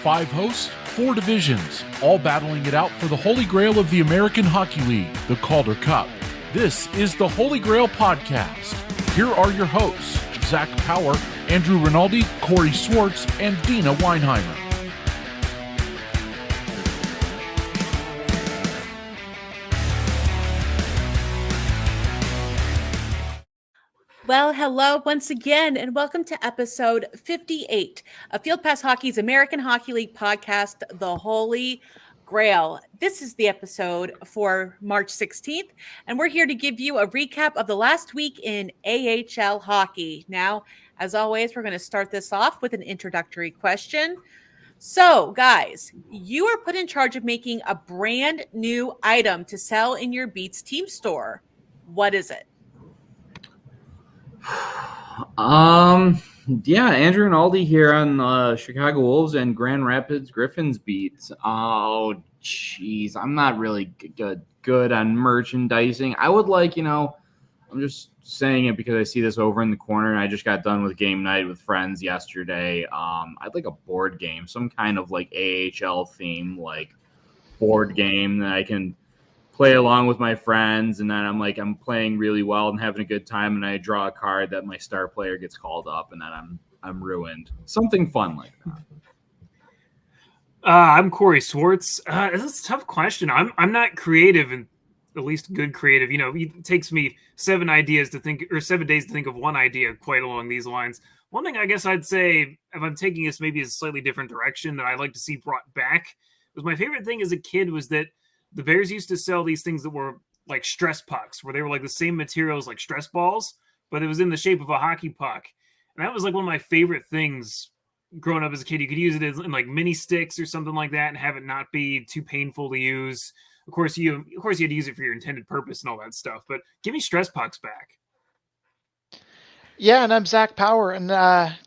5 hosts, 4 divisions, all battling it out for the Holy GrAHL of the American Hockey League, the Calder Cup. This is the Holy GrAHL Podcast. Here are your hosts, Zack Power, Andrew Rinaldi, Corey Swartz, and Deana Weinheimer. Well, hello once again, and welcome to episode 58 of Field Pass Hockey's American Hockey League podcast, The Holy GrAHL. This is the episode for March 16th, and we're here to give you a recap of the last week in AHL hockey. Now, as always, we're going to start this off with an introductory question. So, guys, you are put in charge of making a brand new item to sell in your Beats team store. What is it? Andrew Rinaldi here on Chicago Wolves and Grand Rapids Griffins beats. Oh, jeez, I'm not really good on merchandising. I would I'm just saying it because I see this over in the corner, and I just got done with game night with friends yesterday. I'd like a board game, some kind of like AHL theme, like board game that I can play along with my friends, and then I'm playing really well and having a good time, and I draw a card that my star player gets called up, and then I'm ruined. Something fun like that. I'm Corey Swartz. This is a tough question. I'm not creative, and at least good creative. You know, it takes me 7 days to think of one idea quite along these lines. One thing I guess I'd say, if I'm taking this maybe a slightly different direction that I'd like to see brought back, was my favorite thing as a kid was that the Bears used to sell these things that were like stress pucks, where they were like the same materials like stress balls, but it was in the shape of a hockey puck. And that was like one of my favorite things growing up as a kid. You could use it in like mini sticks or something like that and have it not be too painful to use. Of course, you had to use it for your intended purpose and all that stuff, but give me stress pucks back. Yeah, and I'm Zack Power, and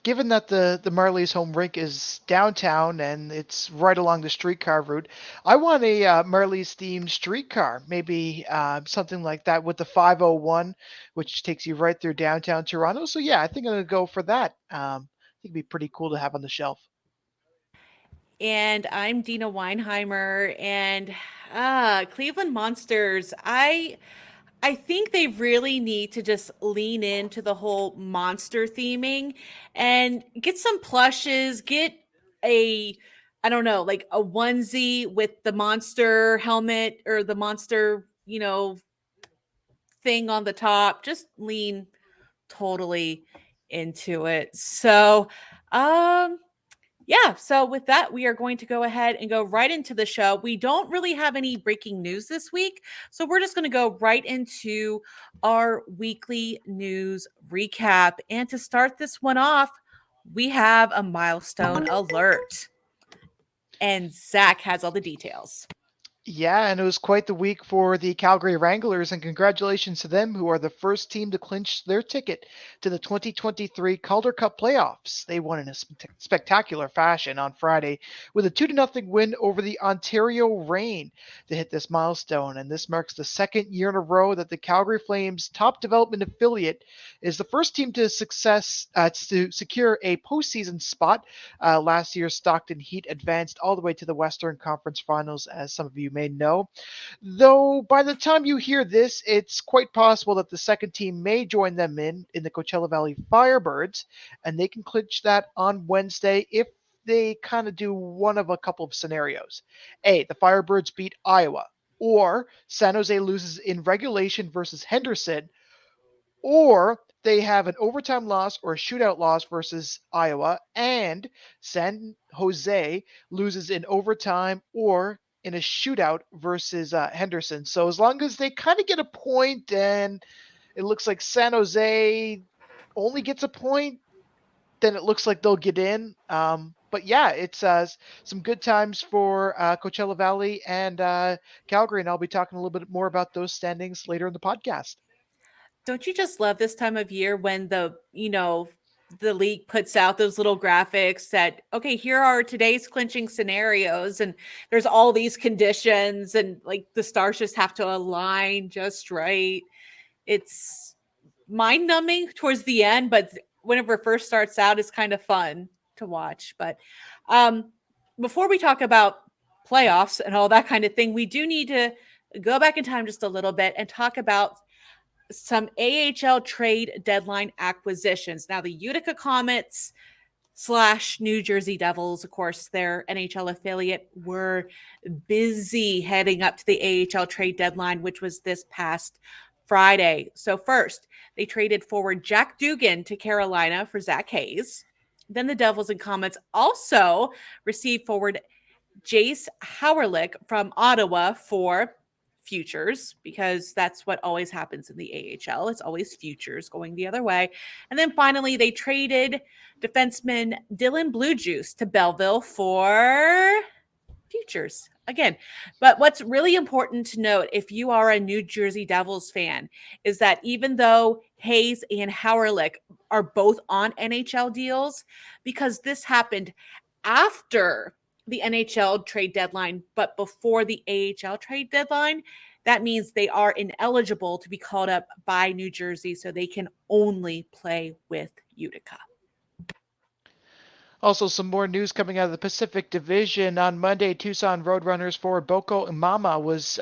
given that the Marlies home rink is downtown and it's right along the streetcar route, I want a Marlies themed streetcar, maybe something like that with the 501, which takes you right through downtown Toronto. So yeah, I think I'm gonna go for that. I think it'd be pretty cool to have on the shelf. And I'm Deana Weinheimer, and Cleveland Monsters. I think they really need to just lean into the whole monster theming and get some plushes, get like a onesie with the monster helmet or the monster, thing on the top. Just lean totally into it. So, so with that, we are going to go ahead and go right into the show. We don't really have any breaking news this week, so we're just going to go right into our weekly news recap. And to start this one off, we have a milestone alert. And Zack has all the details. Yeah, and it was quite the week for the Calgary Wranglers, and congratulations to them, who are the first team to clinch their ticket to the 2023 Calder Cup Playoffs. They won in a spectacular fashion on Friday with a 2-0 win over the Ontario Reign to hit this milestone, and this marks the second year in a row that the Calgary Flames top development affiliate is the first team to secure a postseason spot. Last year, Stockton Heat advanced all the way to the Western Conference Finals, as some of you may know. Though by the time you hear this, it's quite possible that the second team may join them in the Coachella Valley Firebirds, and they can clinch that on Wednesday if they kind of do one of a couple of scenarios. A, the Firebirds beat Iowa, or San Jose loses in regulation versus Henderson, or they have an overtime loss or a shootout loss versus Iowa, and San Jose loses in overtime or in a shootout versus Henderson. So as long as they kind of get a point, and it looks like San Jose only gets a point, then it looks like they'll get in. But yeah, it's some good times for Coachella Valley and Calgary, and I'll be talking a little bit more about those standings later in the podcast. Don't you just love this time of year when the league puts out those little graphics that, okay, here are today's clinching scenarios, and there's all these conditions, and like the stars just have to align just right. It's mind numbing towards the end, but whenever it first starts out, it's kind of fun to watch. But before we talk about playoffs and all that kind of thing, we do need to go back in time just a little bit and talk about some AHL trade deadline acquisitions. Now, the Utica Comets / New Jersey Devils, of course, their NHL affiliate, were busy heading up to the AHL trade deadline, which was this past Friday. So first, they traded forward Jack Dugan to Carolina for Zach Hayes. Then the Devils and Comets also received forward Jace Howerlick from Ottawa for futures, because that's what always happens in the AHL. It's always futures going the other way. And then finally, they traded defenseman Dylan Blue Juice to Belleville for futures again. But what's really important to note, if you are a New Jersey Devils fan, is that even though Hayes and Howerlick are both on NHL deals, because this happened after the NHL trade deadline, but before the AHL trade deadline, that means they are ineligible to be called up by New Jersey, so they can only play with Utica. Also, some more news coming out of the Pacific Division. On Monday, Tucson Roadrunners forward Boko Imama was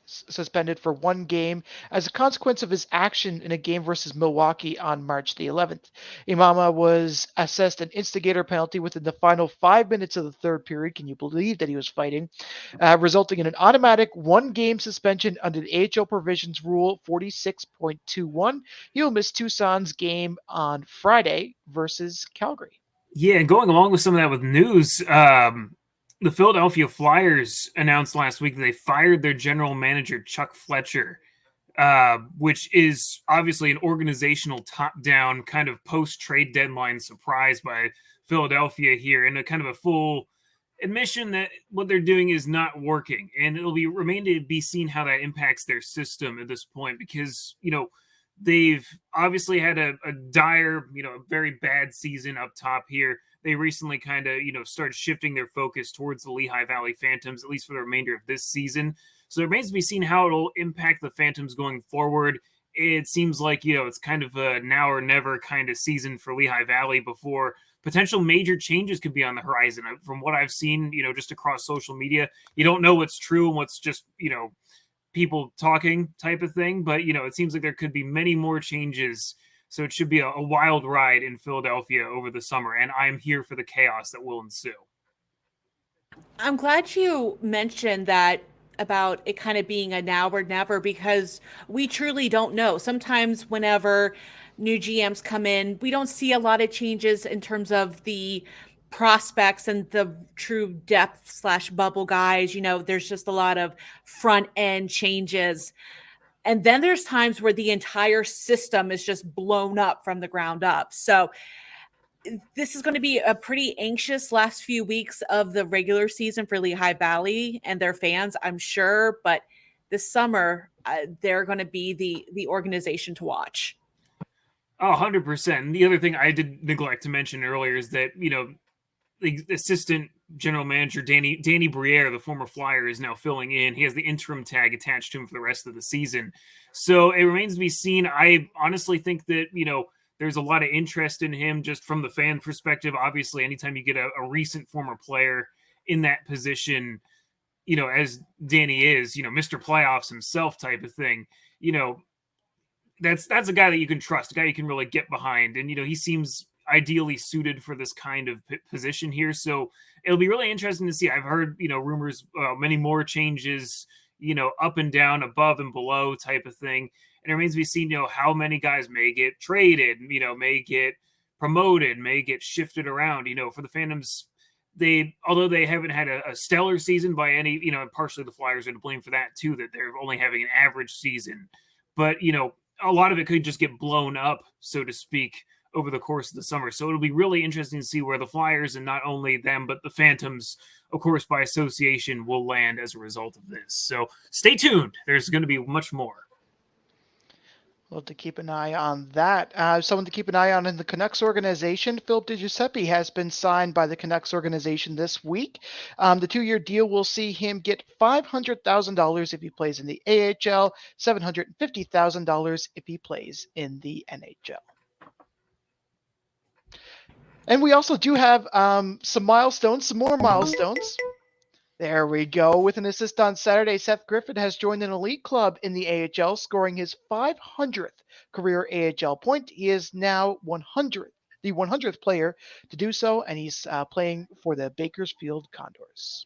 suspended for 1 game as a consequence of his action in a game versus Milwaukee on March the 11th. Imama was assessed an instigator penalty within the final 5 minutes of the third period. Can you believe that he was fighting? Resulting in an automatic 1-game suspension under the AHL provisions rule 46.21. He will miss Tucson's game on Friday versus Calgary. Yeah, and going along with some of that with news, the Philadelphia Flyers announced last week that they fired their general manager, Chuck Fletcher, which is obviously an organizational top-down kind of post-trade deadline surprise by Philadelphia here, and a kind of a full admission that what they're doing is not working. And it'll remain to be seen how that impacts their system at this point, because, they've obviously had a dire, a very bad season up top here. They recently kind of, started shifting their focus towards the Lehigh Valley Phantoms, at least for the remainder of this season. So it remains to be seen how it'll impact the Phantoms going forward. It seems like, it's kind of a now or never kind of season for Lehigh Valley before potential major changes could be on the horizon. From what I've seen, just across social media, you don't know what's true and what's just, people talking type of thing, but it seems like there could be many more changes, so it should be a wild ride in Philadelphia over the summer, and I'm here for the chaos that will ensue. I'm glad you mentioned that about it kind of being a now or never, because we truly don't know. Sometimes whenever new GMs come in, we don't see a lot of changes in terms of the prospects and the true depth / bubble guys. There's just a lot of front end changes. And then there's times where the entire system is just blown up from the ground up. So this is going to be a pretty anxious last few weeks of the regular season for Lehigh Valley and their fans, I'm sure. But this summer, they're going to be the organization to watch. 100%. And the other thing I did neglect to mention earlier is that, the assistant general manager, Danny Briere, the former Flyer, is now filling in. He has the interim tag attached to him for the rest of the season. So it remains to be seen. I honestly think that, there's a lot of interest in him just from the fan perspective. Obviously, anytime you get a recent former player in that position, as Danny is, Mr. Playoffs himself type of thing, that's a guy that you can trust, a guy you can really get behind. And, he seems ideally suited for this kind of position here. So it'll be really interesting to see. I've heard, rumors, many more changes, up and down, above and below type of thing. And it remains to be seen, how many guys may get traded, may get promoted, may get shifted around. For the Phantoms, although they haven't had a stellar season by any, partially the Flyers are to blame for that too, that they're only having an average season. But, a lot of it could just get blown up, so to speak, over the course of the summer. So it'll be really interesting to see where the Flyers, and not only them, but the Phantoms, of course, by association, will land as a result of this. So stay tuned. There's going to be much more. Well, to keep an eye on that. Someone to keep an eye on in the Canucks organization, Phil DiGiuseppe has been signed by the Canucks organization this week. The 2-year deal will see him get $500,000 if he plays in the AHL, $750,000 if he plays in the NHL. And we also do have some more milestones. There we go. With an assist on Saturday, Seth Griffith has joined an elite club in the AHL, scoring his 500th career AHL point. He is now the 100th player to do so, and he's playing for the Bakersfield Condors.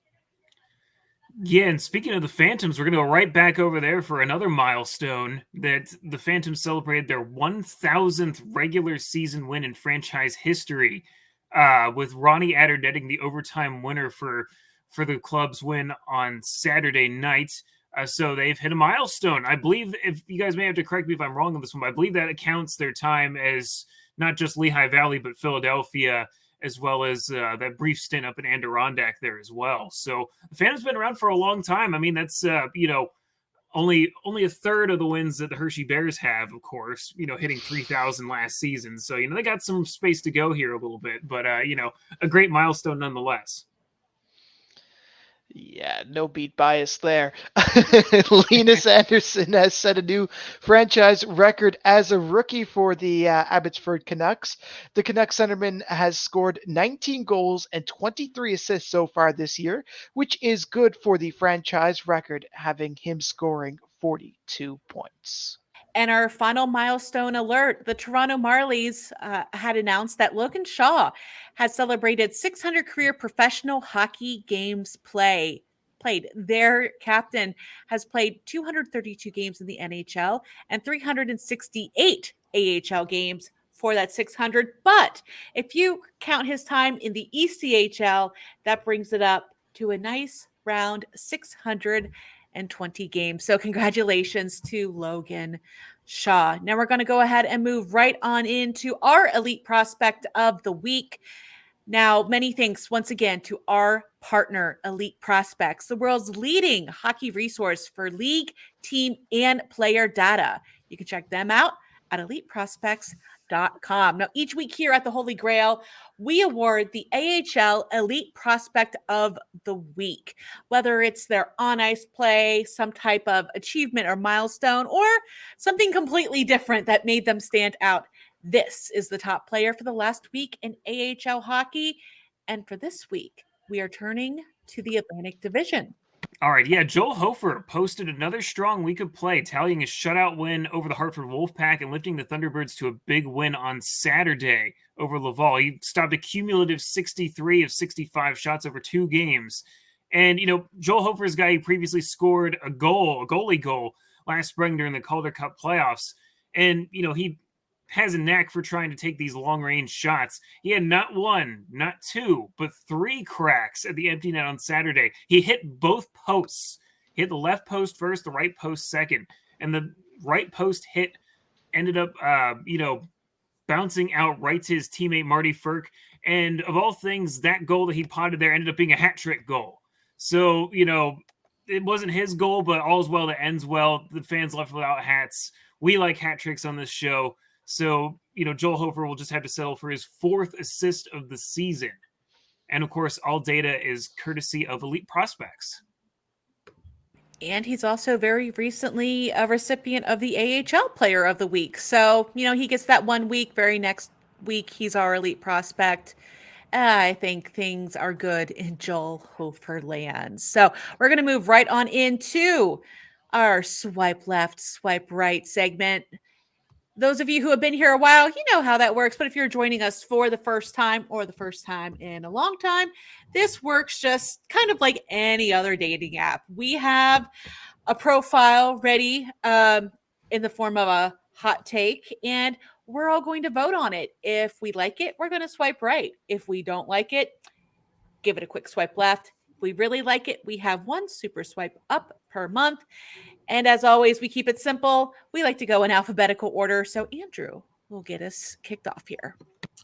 Yeah, and speaking of the Phantoms, we're going to go right back over there for another milestone that the Phantoms celebrated their 1,000th regular season win in franchise history, with Ronnie Adder netting the overtime winner for the club's win on Saturday night. So they've hit a milestone. I believe, if you guys may have to correct me if I'm wrong on this one, but I believe that accounts their time as not just Lehigh Valley, but Philadelphia, as well as that brief stint up in Adirondack there as well. So the Phantom's been around for a long time. I mean, that's, only a third of the wins that the Hershey Bears have, of course, hitting 3,000 last season. So, they got some space to go here a little bit, but, a great milestone nonetheless. Yeah, no beat bias there. Linus Anderson has set a new franchise record as a rookie for the Abbotsford Canucks. The Canucks centerman has scored 19 goals and 23 assists so far this year, which is good for the franchise record, having him scoring 42 points. And our final milestone alert, the Toronto Marlies had announced that Logan Shaw has celebrated 600 career professional hockey games played. Their captain has played 232 games in the NHL and 368 AHL games for that 600. But if you count his time in the ECHL, that brings it up to a nice round 620 games. So congratulations to Logan Shaw. Now we're going to go ahead and move right on into our elite prospect of the week. Now, many thanks once again to our partner, Elite Prospects, the world's leading hockey resource for league, team, and player data. You can check them out at eliteprospects.com. Now, each week here at the Holy GrAHL, we award the AHL Elite Prospect of the Week, whether it's their on-ice play, some type of achievement or milestone, or something completely different that made them stand out. This is the top player for the last week in AHL hockey. And for this week, we are turning to the Atlantic Division. All right, yeah, Joel Hofer posted another strong week of play, tallying a shutout win over the Hartford Wolfpack and lifting the Thunderbirds to a big win on Saturday over Laval. He stopped a cumulative 63 of 65 shots over 2 games. And, Joel Hofer is a guy who previously scored a goalie goal last spring during the Calder Cup playoffs. And, he has a knack for trying to take these long-range shots. He had not 1, not 2, but 3 cracks at the empty net on Saturday. He hit both posts. He hit the left post first, the right post second. And the right post hit ended up, bouncing out right to his teammate Marty Firk. And of all things, that goal that he potted there ended up being a hat trick goal. So, it wasn't his goal, but all's well that ends well. The fans left without hats. We like hat tricks on this show. So, Joel Hofer will just have to settle for his 4th assist of the season. And, of course, all data is courtesy of Elite Prospects. And he's also very recently a recipient of the AHL Player of the Week. So, he gets that 1 week. Very next week, he's our Elite Prospect. I think things are good in Joel Hofer land. So we're going to move right on into our swipe left, swipe right segment. Those of you who have been here a while, you know how that works. But if you're joining us for the first time or the first time in a long time, this works just kind of like any other dating app. We have a profile ready in the form of a hot take, and we're all going to vote on it. If we like it, we're going to swipe right. If we don't like it, give it a quick swipe left. If we really like it, we have 1 super swipe up per month. And as always, we keep it simple. We like to go in alphabetical order. So Andrew will get us kicked off here.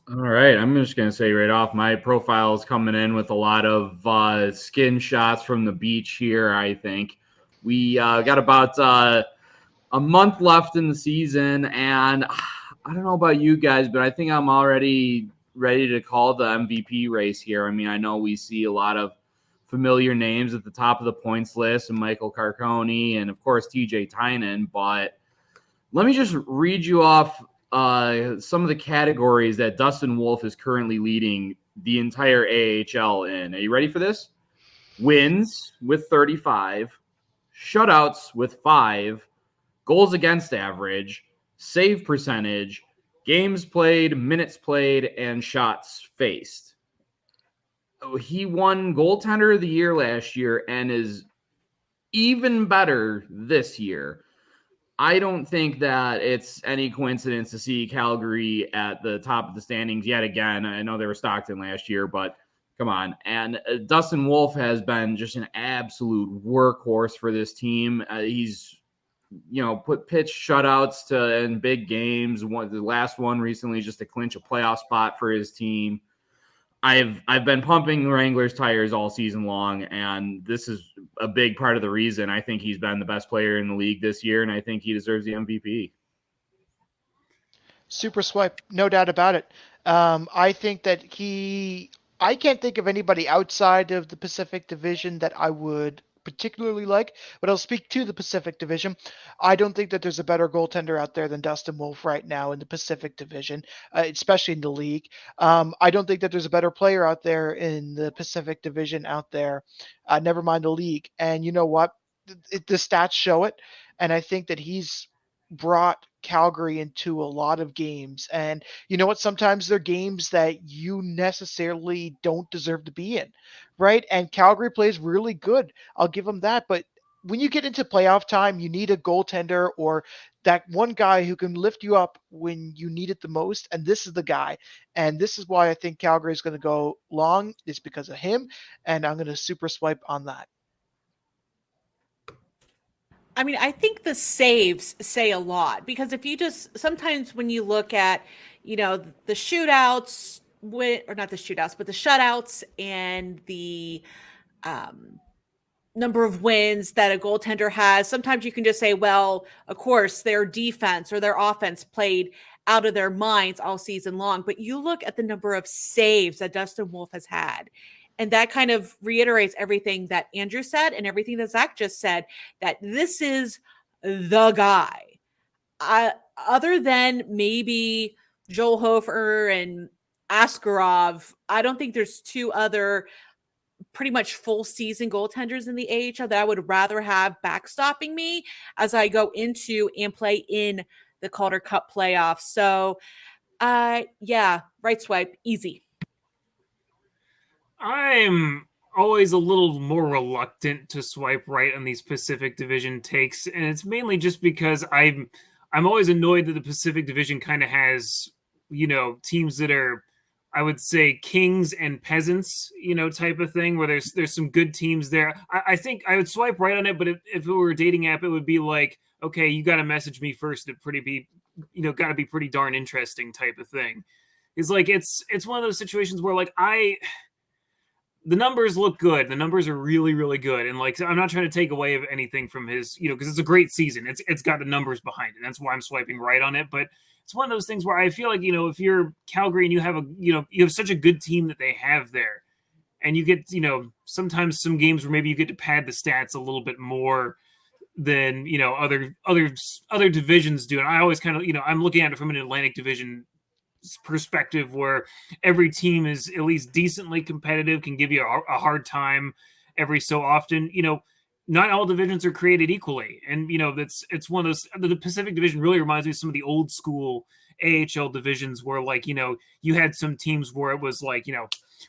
All right. I'm just going to say right off, my profile is coming in with a lot of skin shots from the beach here, I think. We got about a month left in the season, and I don't know about you guys, but I think I'm already ready to call the MVP race here. I mean, I know we see a lot of familiar names at the top of the points list, and Michael Carcone and, of course, TJ Tynan. But let me just read you off some of the categories that Dustin Wolf is currently leading the entire AHL in. Are you ready for this? Wins with 35, shutouts with 5, goals against average, save percentage, games played, minutes played, and shots faced. He won goaltender of the year last year and is even better this year. I don't think that it's any coincidence to see Calgary at the top of the standings yet again. I know they were Stockton last year, but come on. And Dustin Wolf has been just an absolute workhorse for this team. He's put pitch shutouts in big games. The last one recently just to clinch a playoff spot for his team. I've been pumping the Wranglers tires all season long, and this is a big part of the reason I think he's been the best player in the league this year, and I think he deserves the MVP. Super swipe, no doubt about it. I think that I can't think of anybody outside of the Pacific Division that I would particularly like, but I'll speak to the Pacific Division. I don't think that there's a better goaltender out there than Dustin Wolf right now in the Pacific Division, especially in the league. I don't think that there's a better player out there in the Pacific Division out there, never mind the league. And you know what? The stats show it, and I think that he's brought Calgary into a lot of games. And you know what? Sometimes they're games that you necessarily don't deserve to be in, right? And Calgary plays really good. I'll give them that. But when you get into playoff time, you need a goaltender or that one guy who can lift you up when you need it the most. And this is the guy. And this is why I think Calgary is going to go long. It's because of him. And I'm going to super swipe on that. I mean, I think the saves say a lot because if you just sometimes when you look at, the shootouts, or not the shootouts, but the shutouts and the number of wins that a goaltender has, sometimes you can just say, well, of course, their defense or their offense played out of their minds all season long. But you look at the number of saves that Dustin Wolf has had. And that kind of reiterates everything that Andrew said and everything that Zack just said, that this is the guy. Other than maybe Joel Hofer and Askarov, I don't think there's two other pretty much full season goaltenders in the AHL that I would rather have backstopping me as I go into and play in the Calder Cup playoffs. So, yeah, right swipe, easy. I'm always a little more reluctant to swipe right on these Pacific Division takes, and it's mainly just because I'm always annoyed that the Pacific Division kind of has, teams that are, I would say, kings and peasants, type of thing, where there's some good teams there. I think I would swipe right on it, but if it were a dating app, it would be like, okay, you got to message me first. Got to be pretty darn interesting type of thing. It's like it's one of those situations where like the numbers look good. The numbers are really, really good. And like, I'm not trying to take away anything from his, because it's a great season. It's got the numbers behind it. That's why I'm swiping right on it. But it's one of those things where I feel like, if you're Calgary and you have you have such a good team that they have there, and you get, sometimes some games where maybe you get to pad the stats a little bit more than, other divisions do. And I always kind of, I'm looking at it from an Atlantic Division perspective where every team is at least decently competitive, can give you a hard time every so often. Not all divisions are created equally, and it's one of those. The Pacific Division really reminds me of some of the old school AHL divisions where like you had some teams where it was like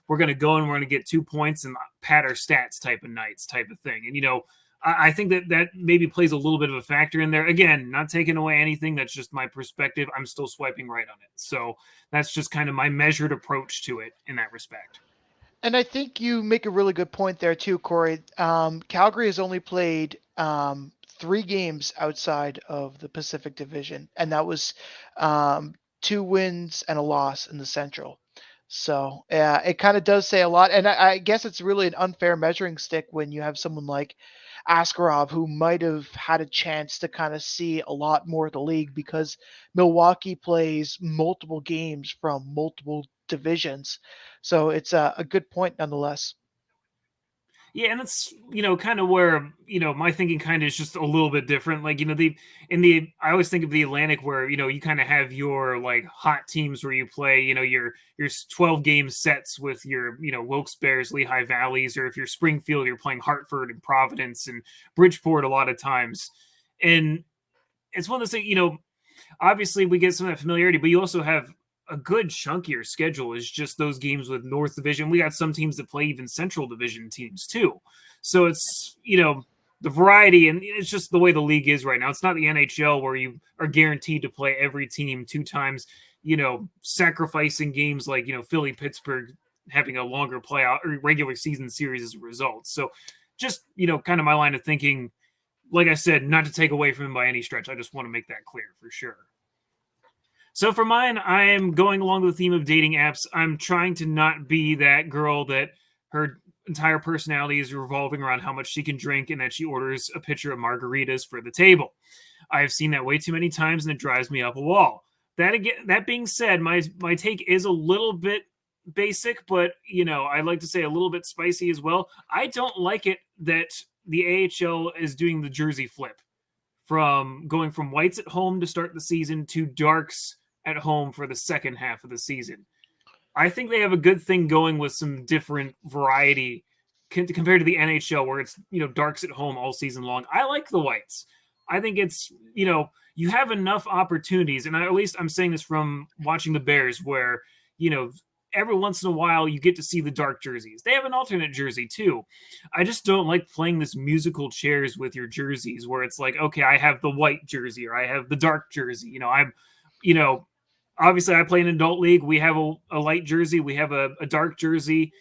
we're going to go and we're going to get 2 points and pad our stats type of nights type of thing. And I think that maybe plays a little bit of a factor in there. Again, not taking away anything. That's just my perspective. I'm still swiping right on it. So that's just kind of my measured approach to it in that respect. And I think you make a really good point there too, Corey. Calgary has only played 3 games outside of the Pacific Division, and that was 2 wins and a loss in the Central. So yeah, it kind of does say a lot. And I guess it's really an unfair measuring stick when you have someone like Askarov, who might have had a chance to kind of see a lot more of the league because Milwaukee plays multiple games from multiple divisions. So it's a good point nonetheless. Yeah, and that's, kind of where, my thinking kind of is just a little bit different. Like, I always think of the Atlantic where, you kind of have your like hot teams where you play, your 12 game sets with your, Wilkes-Barres, Lehigh Valleys, or if you're Springfield, you're playing Hartford and Providence and Bridgeport a lot of times. And it's one of those things, obviously we get some of that familiarity, but you also have a good chunkier schedule is just those games with North Division. We got some teams that play even Central Division teams too. So it's, the variety, and it's just the way the league is right now. It's not the NHL where you are guaranteed to play every team 2 times, sacrificing games like, Philly, Pittsburgh having a longer playoff or regular season series as a result. So just, kind of my line of thinking, like I said, not to take away from him by any stretch. I just want to make that clear for sure. So for mine, I am going along with the theme of dating apps. I'm trying to not be that girl that her entire personality is revolving around how much she can drink and that she orders a pitcher of margaritas for the table. I've seen that way too many times and it drives me up a wall. That being said, my take is a little bit basic, but I like to say a little bit spicy as well. I don't like it that the AHL is doing the jersey flip from going from whites at home to start the season to darks at home for the second half of the season. I think they have a good thing going with some different variety compared to the NHL where it's, darks at home all season long. I like the whites. I think it's, you have enough opportunities. And at least I'm saying this from watching the Bears where, every once in a while you get to see the dark jerseys. They have an alternate jersey too. I just don't like playing this musical chairs with your jerseys where it's like, okay, I have the white jersey or I have the dark jersey. Obviously I play in an adult league. We have a light jersey. We have a dark jersey.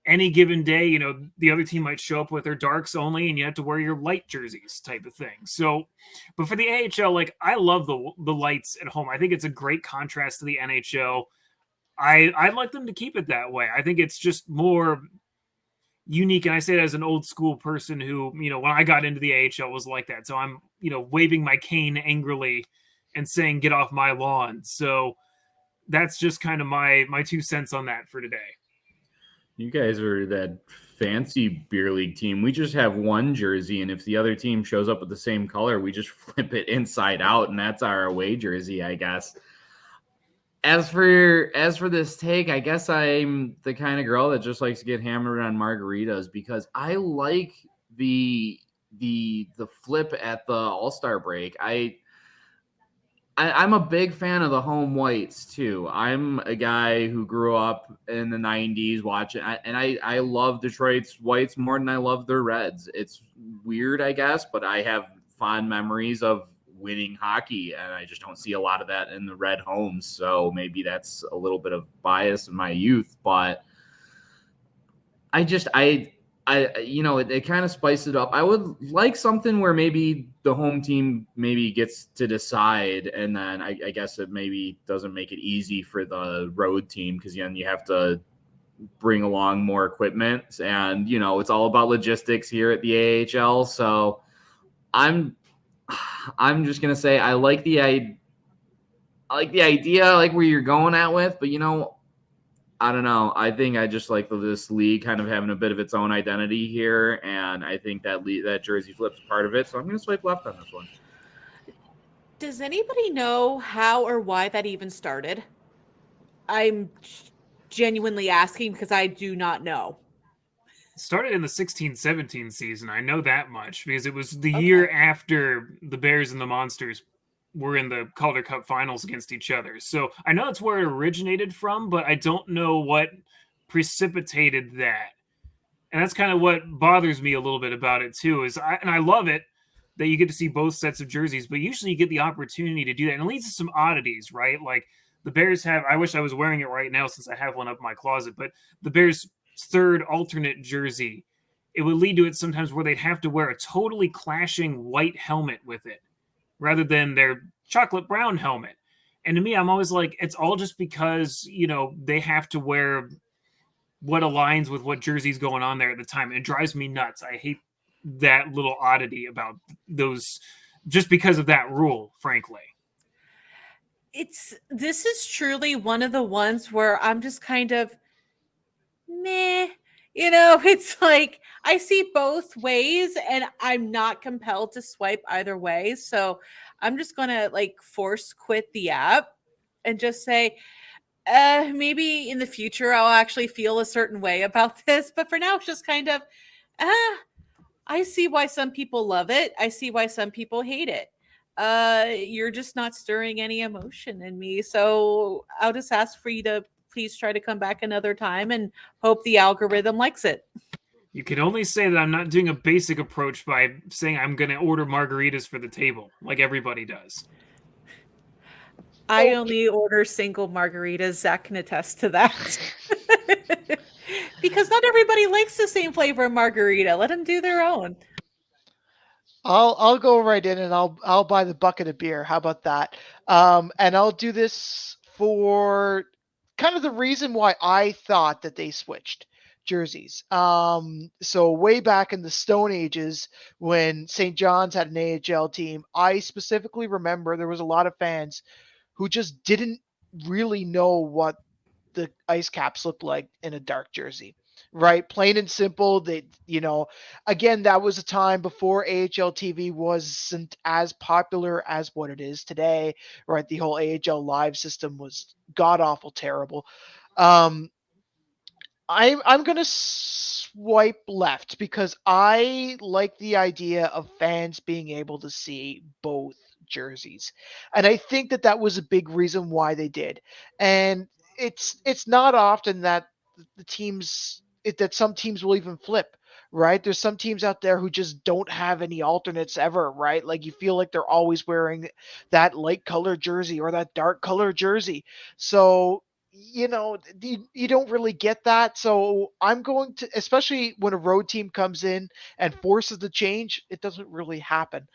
Any given day, the other team might show up with their darks only and you have to wear your light jerseys type of thing. So, but for the AHL, like I love the lights at home. I think it's a great contrast to the NHL. I'd like them to keep it that way. I think it's just more unique. And I say that as an old school person who, when I got into the AHL was like that. So I'm, waving my cane angrily and saying, get off my lawn. So that's just kind of my 2 cents on that for today. You guys are that fancy beer league team. We just have one jersey, and if the other team shows up with the same color, we just flip it inside out, and that's our away jersey, I guess. As for this take, I guess I'm the kind of girl that just likes to get hammered on margaritas because I like the flip at the All-Star break. I'm a big fan of the home whites too. I'm a guy who grew up in the 90s watching, and I love Detroit's whites more than I love their reds. It's weird, I guess, but I have fond memories of winning hockey, and I just don't see a lot of that in the red homes. So maybe that's a little bit of bias in my youth, but it kind of spiced it up. I would like something where maybe the home team maybe gets to decide, and then I guess it maybe doesn't make it easy for the road team because then you have to bring along more equipment, and it's all about logistics here at the AHL. So I'm just gonna say I like the idea, I like where you're going at with, but I don't know. I think I just like this league kind of having a bit of its own identity here, and I think that jersey flip's part of it. So I'm going to swipe left on this one. Does anybody know how or why that even started? I'm genuinely asking because I do not know. It started in the 16-17 season. I know that much because it was the year after the Bears and the Monsters were in the Calder Cup finals against each other. So I know that's where it originated from, but I don't know what precipitated that. And that's kind of what bothers me a little bit about it too, and I love it that you get to see both sets of jerseys, but usually you get the opportunity to do that. And it leads to some oddities, right? Like the Bears I wish I was wearing it right now since I have one up in my closet, but the Bears' third alternate jersey, it would lead to it sometimes where they'd have to wear a totally clashing white helmet with it, rather than their chocolate brown helmet. And to me, I'm always like, it's all just because, they have to wear what aligns with what jersey's going on there at the time. It drives me nuts. I hate that little oddity about those just because of that rule, frankly. This is truly one of the ones where I'm just kind of meh. it's like I see both ways and I'm not compelled to swipe either way. So I'm just going to like force quit the app and just say, maybe in the future I'll actually feel a certain way about this. But for now, it's just kind of, I see why some people love it. I see why some people hate it. You're just not stirring any emotion in me. So I'll just ask for you to please try to come back another time and hope the algorithm likes it. You can only say that I'm not doing a basic approach by saying I'm going to order margaritas for the table like everybody does. I only order single margaritas. Zach can attest to that. Because not everybody likes the same flavor of margarita. Let them do their own. I'll go right in and I'll buy the bucket of beer. How about that? And I'll do this for kind of the reason why I thought that they switched jerseys. So way back in the Stone Ages when St. John's had an AHL team, I specifically remember there was a lot of fans who just didn't really know what the ice caps looked like in a dark jersey. Right, plain and simple. Again, that was a time before AHL TV wasn't as popular as what it is today. Right, the whole AHL live system was god awful terrible. I'm gonna swipe left because I like the idea of fans being able to see both jerseys, and I think that was a big reason why they did. And it's not often that the teams that some teams will even flip, right? There's some teams out there who just don't have any alternates ever, right? Like you feel like they're always wearing that light color jersey or that dark color jersey. So, you don't really get that. So I'm going to, especially when a road team comes in and forces the change, it doesn't really happen,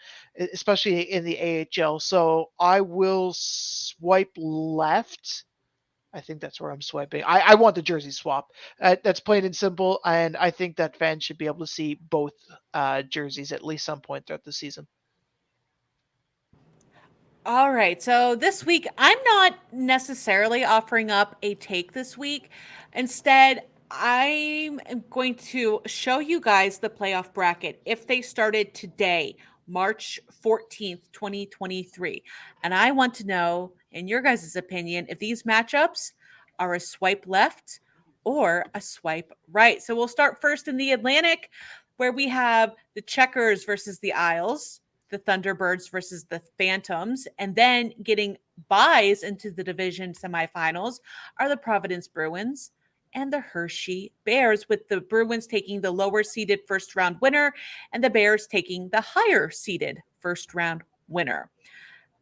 especially in the AHL. So I will swipe left. I think that's where I'm swiping. I want the jersey swap. That's plain and simple, and I think that fans should be able to see both jerseys at least some point throughout the season. All right. So this week, I'm not necessarily offering up a take this week. Instead, I'm going to show you guys the playoff bracket if they started today, March 14th, 2023. And I want to know, in your guys' opinion, if these matchups are a swipe left or a swipe right. So we'll start first in the Atlantic, where we have the Checkers versus the Isles, the Thunderbirds versus the Phantoms, and then getting buys into the division semifinals are the Providence Bruins and the Hershey Bears, with the Bruins taking the lower seeded first round winner and the Bears taking the higher seeded first round winner.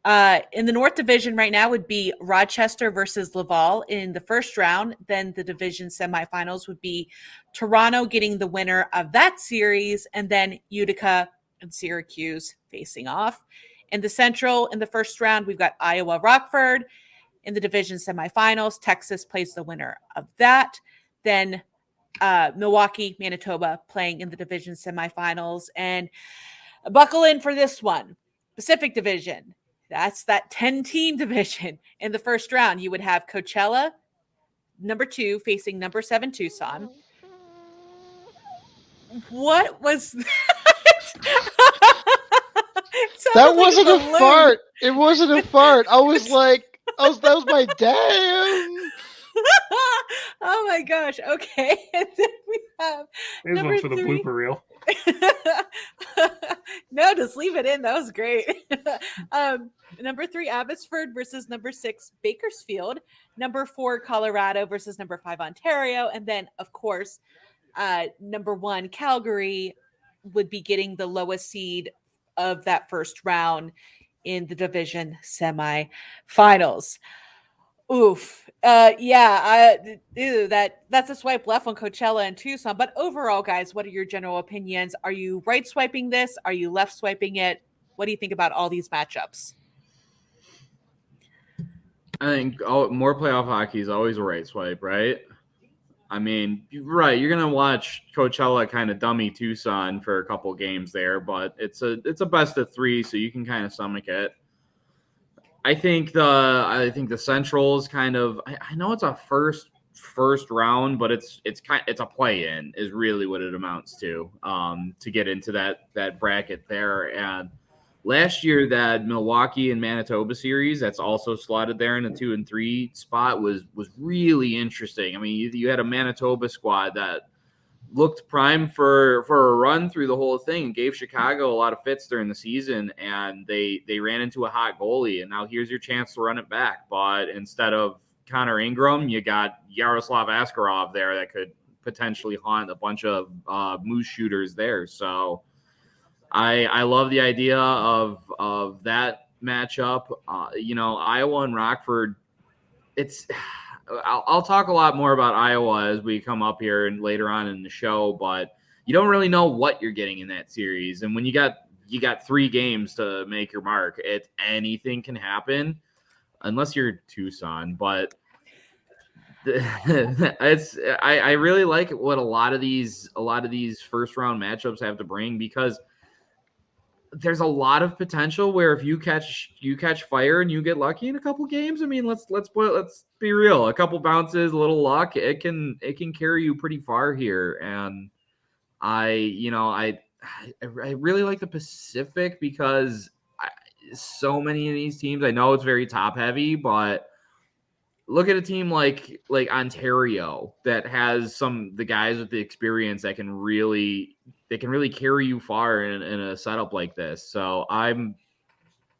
In the North Division right now would be Rochester versus Laval in the first round. Then the division semifinals would be Toronto getting the winner of that series, and then Utica and Syracuse facing off. In the Central, in the first round, we've got Iowa Rockford. In the division semifinals, Texas plays the winner of that. Then Milwaukee, Manitoba playing in the division semifinals. And buckle in for this one. Pacific Division. That's that 10-team division. In the first round, you would have Coachella, number 2, facing number 7 Tucson. What was that? That wasn't a fart. It wasn't a fart. I was like, that was my damn. Oh my gosh. Okay. And then we have There's number one for the 3. blooper reel. No, just leave it in. That was great. Number 3, Abbotsford versus number 6, Bakersfield. Number 4, Colorado versus number 5, Ontario. And then, of course, number 1, Calgary would be getting the lowest seed of that first round in the division semifinals. Oof. That's a swipe left on Coachella and Tucson. But overall, guys, what are your general opinions? Are you right swiping this? Are you left swiping it? What do you think about all these matchups? I think more playoff hockey is always a right swipe, right? I mean, right, you're gonna watch Coachella kind of dummy Tucson for a couple games there, but it's a best of 3, so you can kind of stomach it. I think the Central is kind of, I know it's a first first round, but it's a play-in is really what it amounts to get into that bracket there. And last year, that Milwaukee and Manitoba series that's also slotted there in the 2 and 3 spot was really interesting. I mean, you had a Manitoba squad that looked primed for a run through the whole thing and gave Chicago a lot of fits during the season, and they ran into a hot goalie, and now here's your chance to run it back. But instead of Connor Ingram, you got Yaroslav Askarov there that could potentially haunt a bunch of moose shooters there. So I love the idea of that matchup. Iowa and Rockford, I'll talk a lot more about Iowa as we come up here and later on in the show, but you don't really know what you're getting in that series. And when you got 3 games to make your mark, anything can happen unless you're Tucson. But I really like what a lot of these first round matchups have to bring, because there's a lot of potential where if you catch fire and you get lucky in a couple games, I mean, let's be real. A couple bounces, a little luck, it can carry you pretty far here. And I really like the Pacific because so many of these teams, I know it's very top heavy, but look at a team like Ontario that has the guys with the experience that can really carry you far in a setup like this. So I'm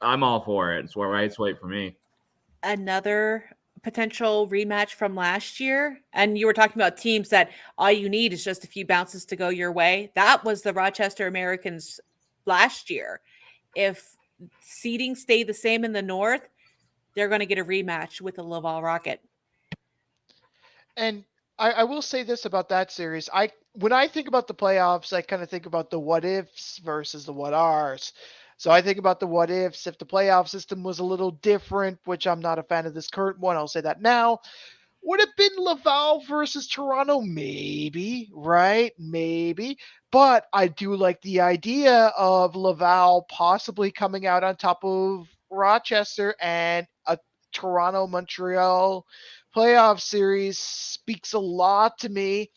all for it. It's right for me. Another potential rematch from last year, and you were talking about teams that all you need is just a few bounces to go your way. That was the Rochester Americans last year. If seeding stayed the same in the North, they're going to get a rematch with the Laval Rocket. And I will say this about that series. When I think about the playoffs, I kind of think about the what ifs versus the what ares. So I think about the what ifs. If the playoff system was a little different, which I'm not a fan of this current one, I'll say that now. Would have been Laval versus Toronto? Maybe, right? Maybe. But I do like the idea of Laval possibly coming out on top of Rochester, and a Toronto-Montreal playoff series speaks a lot to me.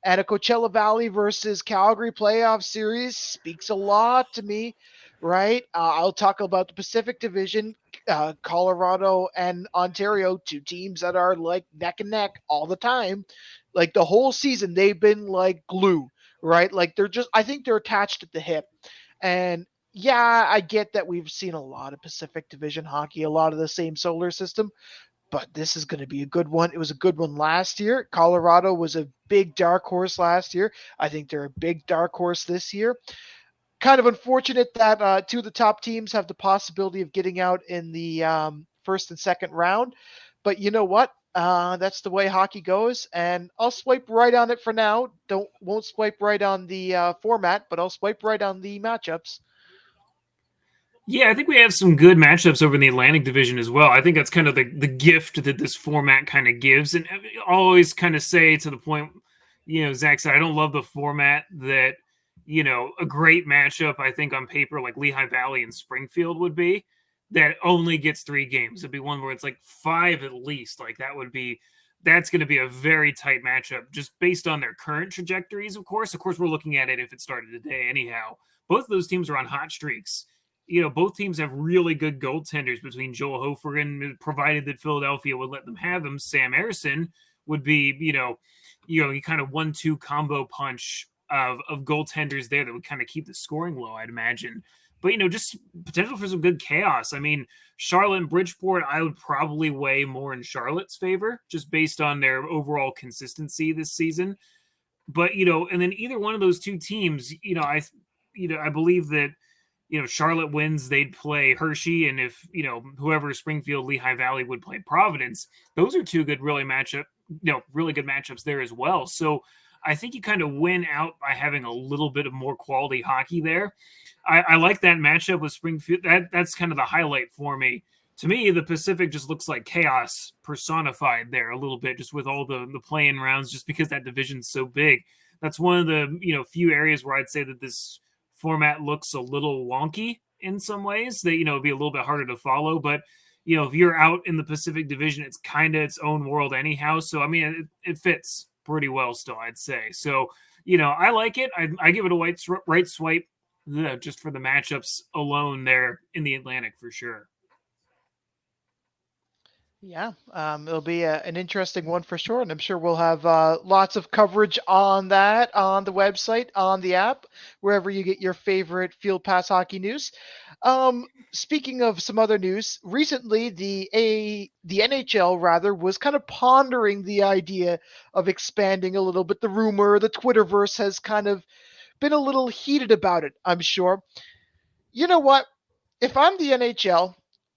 And a Coachella Valley versus Calgary playoff series speaks a lot to me, right? I'll talk about the Pacific Division. Colorado and Ontario, 2 teams that are like neck and neck all the time. Like the whole season, they've been like glue, right? Like I think they're attached at the hip. And yeah, I get that we've seen a lot of Pacific Division hockey, a lot of the same solar system, but this is going to be a good one. It was a good one last year. Colorado was a big dark horse last year. I think they're a big dark horse this year. Kind of unfortunate that 2 of the top teams have the possibility of getting out in the first and second round. But you know what? That's the way hockey goes. And I'll swipe right on it for now. Won't swipe right on the format, but I'll swipe right on the matchups. Yeah, I think we have some good matchups over in the Atlantic Division as well. I think that's kind of the gift that this format kind of gives. And I'll always kind of say to the point, Zach said, I don't love the format that, a great matchup, I think on paper, like Lehigh Valley and Springfield would be, that only gets 3 games. It'd be one where it's like 5 at least. Like that's going to be a very tight matchup just based on their current trajectories, of course. Of course, we're looking at it if it started today anyhow. Both of those teams are on hot streaks. Both teams have really good goaltenders between Joel Hofer and, provided that Philadelphia would let them have them, Sam Ersson would be, you kind of 1-2 combo punch of goaltenders there that would kind of keep the scoring low, I'd imagine. But, just potential for some good chaos. I mean, Charlotte and Bridgeport, I would probably weigh more in Charlotte's favor just based on their overall consistency this season. But, and then either one of those 2 teams, I believe that, Charlotte wins, they'd play Hershey. And if, whoever Springfield, Lehigh Valley would play Providence, those are 2 good, really good matchups there as well. So I think you kind of win out by having a little bit of more quality hockey there. I like that matchup with Springfield. That's kind of the highlight for me. To me, the Pacific just looks like chaos personified there a little bit, just with all the play-in rounds, just because that division's so big. That's one of the few areas where I'd say that this format looks a little wonky in some ways. That it'd be a little bit harder to follow. But you know, if you're out in the Pacific Division, it's kind of its own world anyhow. So, I mean, it fits pretty well still, I'd say. So, you know, I like it. I give it a right swipe just for the matchups alone there in the Atlantic for sure. Yeah, it'll be an interesting one for sure, and I'm sure we'll have lots of coverage on that on the website, on the app, wherever you get your favorite Field Pass hockey news. Speaking of some other news, recently the NHL rather was kind of pondering the idea of expanding a little bit. The rumor, the Twitterverse has kind of been a little heated about it, I'm sure. You know what? If I'm the NHL,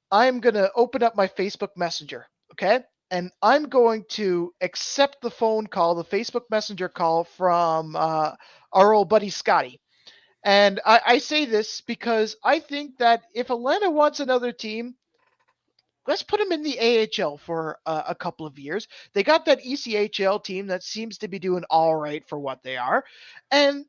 I'm going to open up my Facebook Messenger, okay? And I'm going to accept the phone call, the Facebook Messenger call from our old buddy Scotty. And I say this because I think that if Atlanta wants another team, let's put them in the AHL for a couple of years. They got that ECHL team that seems to be doing all right for what they are. And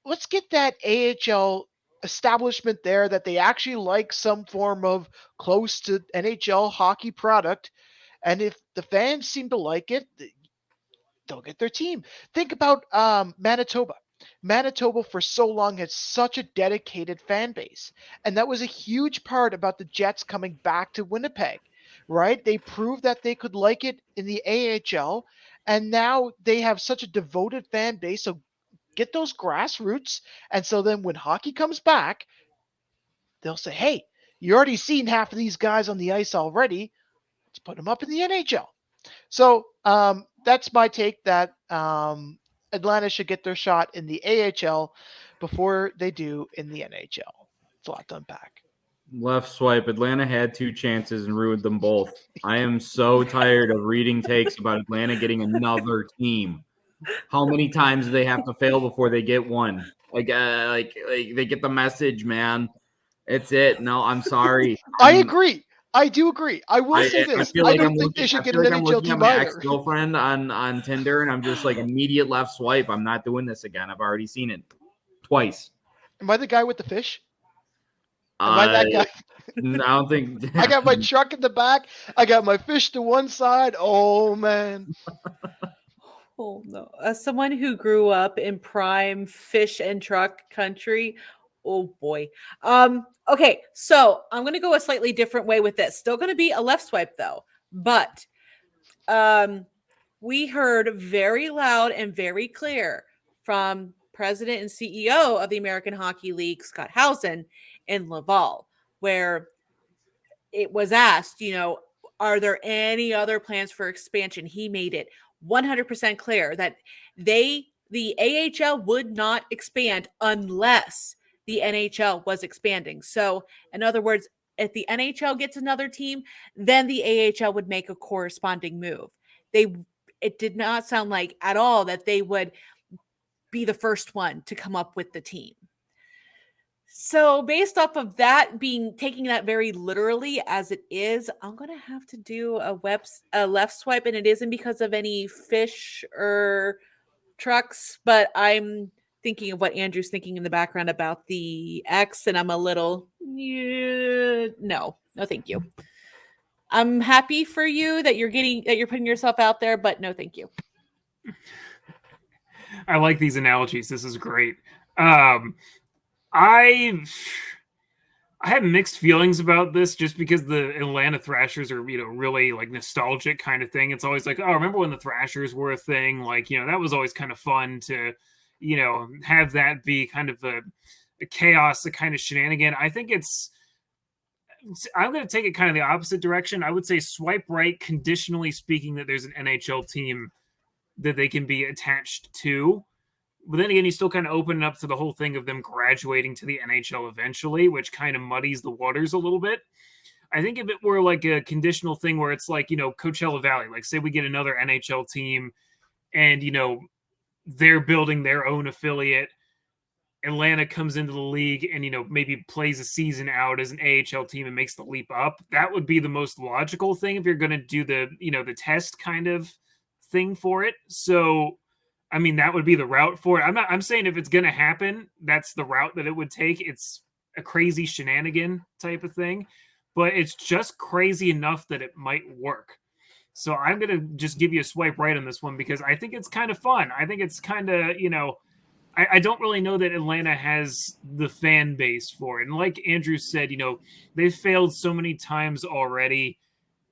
let's get that AHL establishment there that they actually like some form of close to NHL hockey product. And if the fans seem to like it, they'll get their team. Think about Manitoba. Manitoba for so long had such a dedicated fan base. And that was a huge part about the Jets coming back to Winnipeg, right? They proved that they could like it in the AHL. And now they have such a devoted fan base. So get those grassroots. And so then when hockey comes back, they'll say, hey, you already seen half of these guys on the ice already. Let's put them up in the NHL. So that's my take that Atlanta should get their shot in the AHL before they do in the NHL. It's a lot to unpack. Left swipe. Atlanta had 2 chances and ruined them both. I am so tired of reading takes about Atlanta getting another team. How many times do they have to fail before they get one? Like they get the message, man. It's it. No, I'm sorry. I agree. I do agree. I will say this. I feel like don't think they should get an NHL looking at team my either. ex-girlfriend on Tinder, and I'm just like, immediate left swipe. I'm not doing this again. I've already seen it twice. Am I the guy with the fish? Am I that guy? No, I don't think. I got my truck in the back. I got my fish to one side. Oh, man. Oh, no. As someone who grew up in prime fish and truck country, oh, boy. Okay, so I'm going to go a slightly different way with this. Still going to be a left swipe, though. But we heard very loud and very clear from President and CEO of the American Hockey League, Scott Housen, in Laval, where it was asked, you know, are there any other plans for expansion? He made it 100% clear that the AHL would not expand unless the NHL was expanding. So, in other words, if the NHL gets another team, then the AHL would make a corresponding move. It did not sound like at all that they would be the first one to come up with the team. So based off of that taking that very literally as it is, I'm going to have to do a left swipe, and it isn't because of any fish or trucks, but I'm thinking of what Andrew's thinking in the background about the X, and I'm a little, no, thank you. I'm happy for you that you're putting yourself out there, but no, thank you. I like these analogies. This is great. I have mixed feelings about this just because the Atlanta Thrashers are, you know, really like nostalgic kind of thing. It's always like, oh, remember when the Thrashers were a thing? Like, you know, that was always kind of fun to, you know, have that be kind of a chaos, a kind of shenanigan. I think I'm going to take it kind of the opposite direction. I would say swipe right, conditionally speaking, that there's an NHL team that they can be attached to. But then again, you still kind of open it up to the whole thing of them graduating to the NHL eventually, which kind of muddies the waters a little bit. I think if it were like a conditional thing where it's like, you know, Coachella Valley, like say we get another NHL team and, you know, they're building their own affiliate. Atlanta comes into the league and, you know, maybe plays a season out as an AHL team and makes the leap up. That would be the most logical thing if you're going to do the, you know, the test kind of thing for it. So, I mean, that would be the route for it. I'm saying if it's going to happen, that's the route that it would take. It's a crazy shenanigan type of thing. but it's just crazy enough that it might work. So I'm going to just give you a swipe right on this one because I think it's kind of fun. I think it's kind of, I don't really know that Atlanta has the fan base for it. And like Andrew said, they've failed so many times already.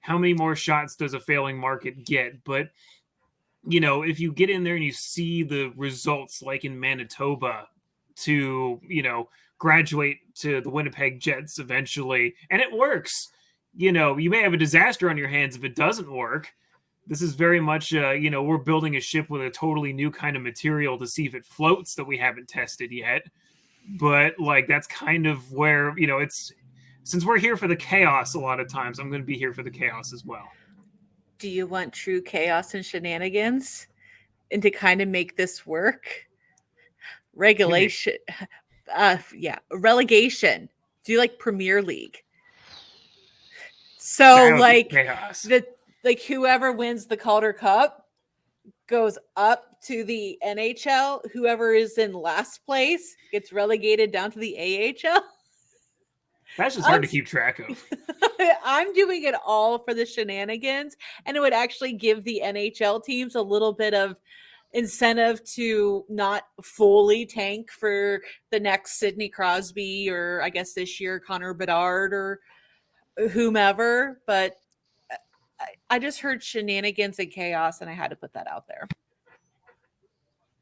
How many more shots does a failing market get? But, if you get in there and you see the results like in Manitoba to, graduate to the Winnipeg Jets eventually, and it works, you may have a disaster on your hands if it doesn't work. This is very much, we're building a ship with a totally new kind of material to see if it floats that we haven't tested yet. But that's kind of where, since we're here for the chaos a lot of times, I'm going to be here for the chaos as well. Do you want true chaos and shenanigans? And to kind of make this work? Relegation. Do you like Premier League? So chaos. Whoever wins the Calder Cup goes up to the NHL. Whoever is in last place gets relegated down to the AHL. That's just hard to keep track of. I'm doing it all for the shenanigans, and it would actually give the NHL teams a little bit of incentive to not fully tank for the next Sidney Crosby, or I guess this year Connor Bedard or whomever. But I just heard shenanigans and chaos, and I had to put that out there.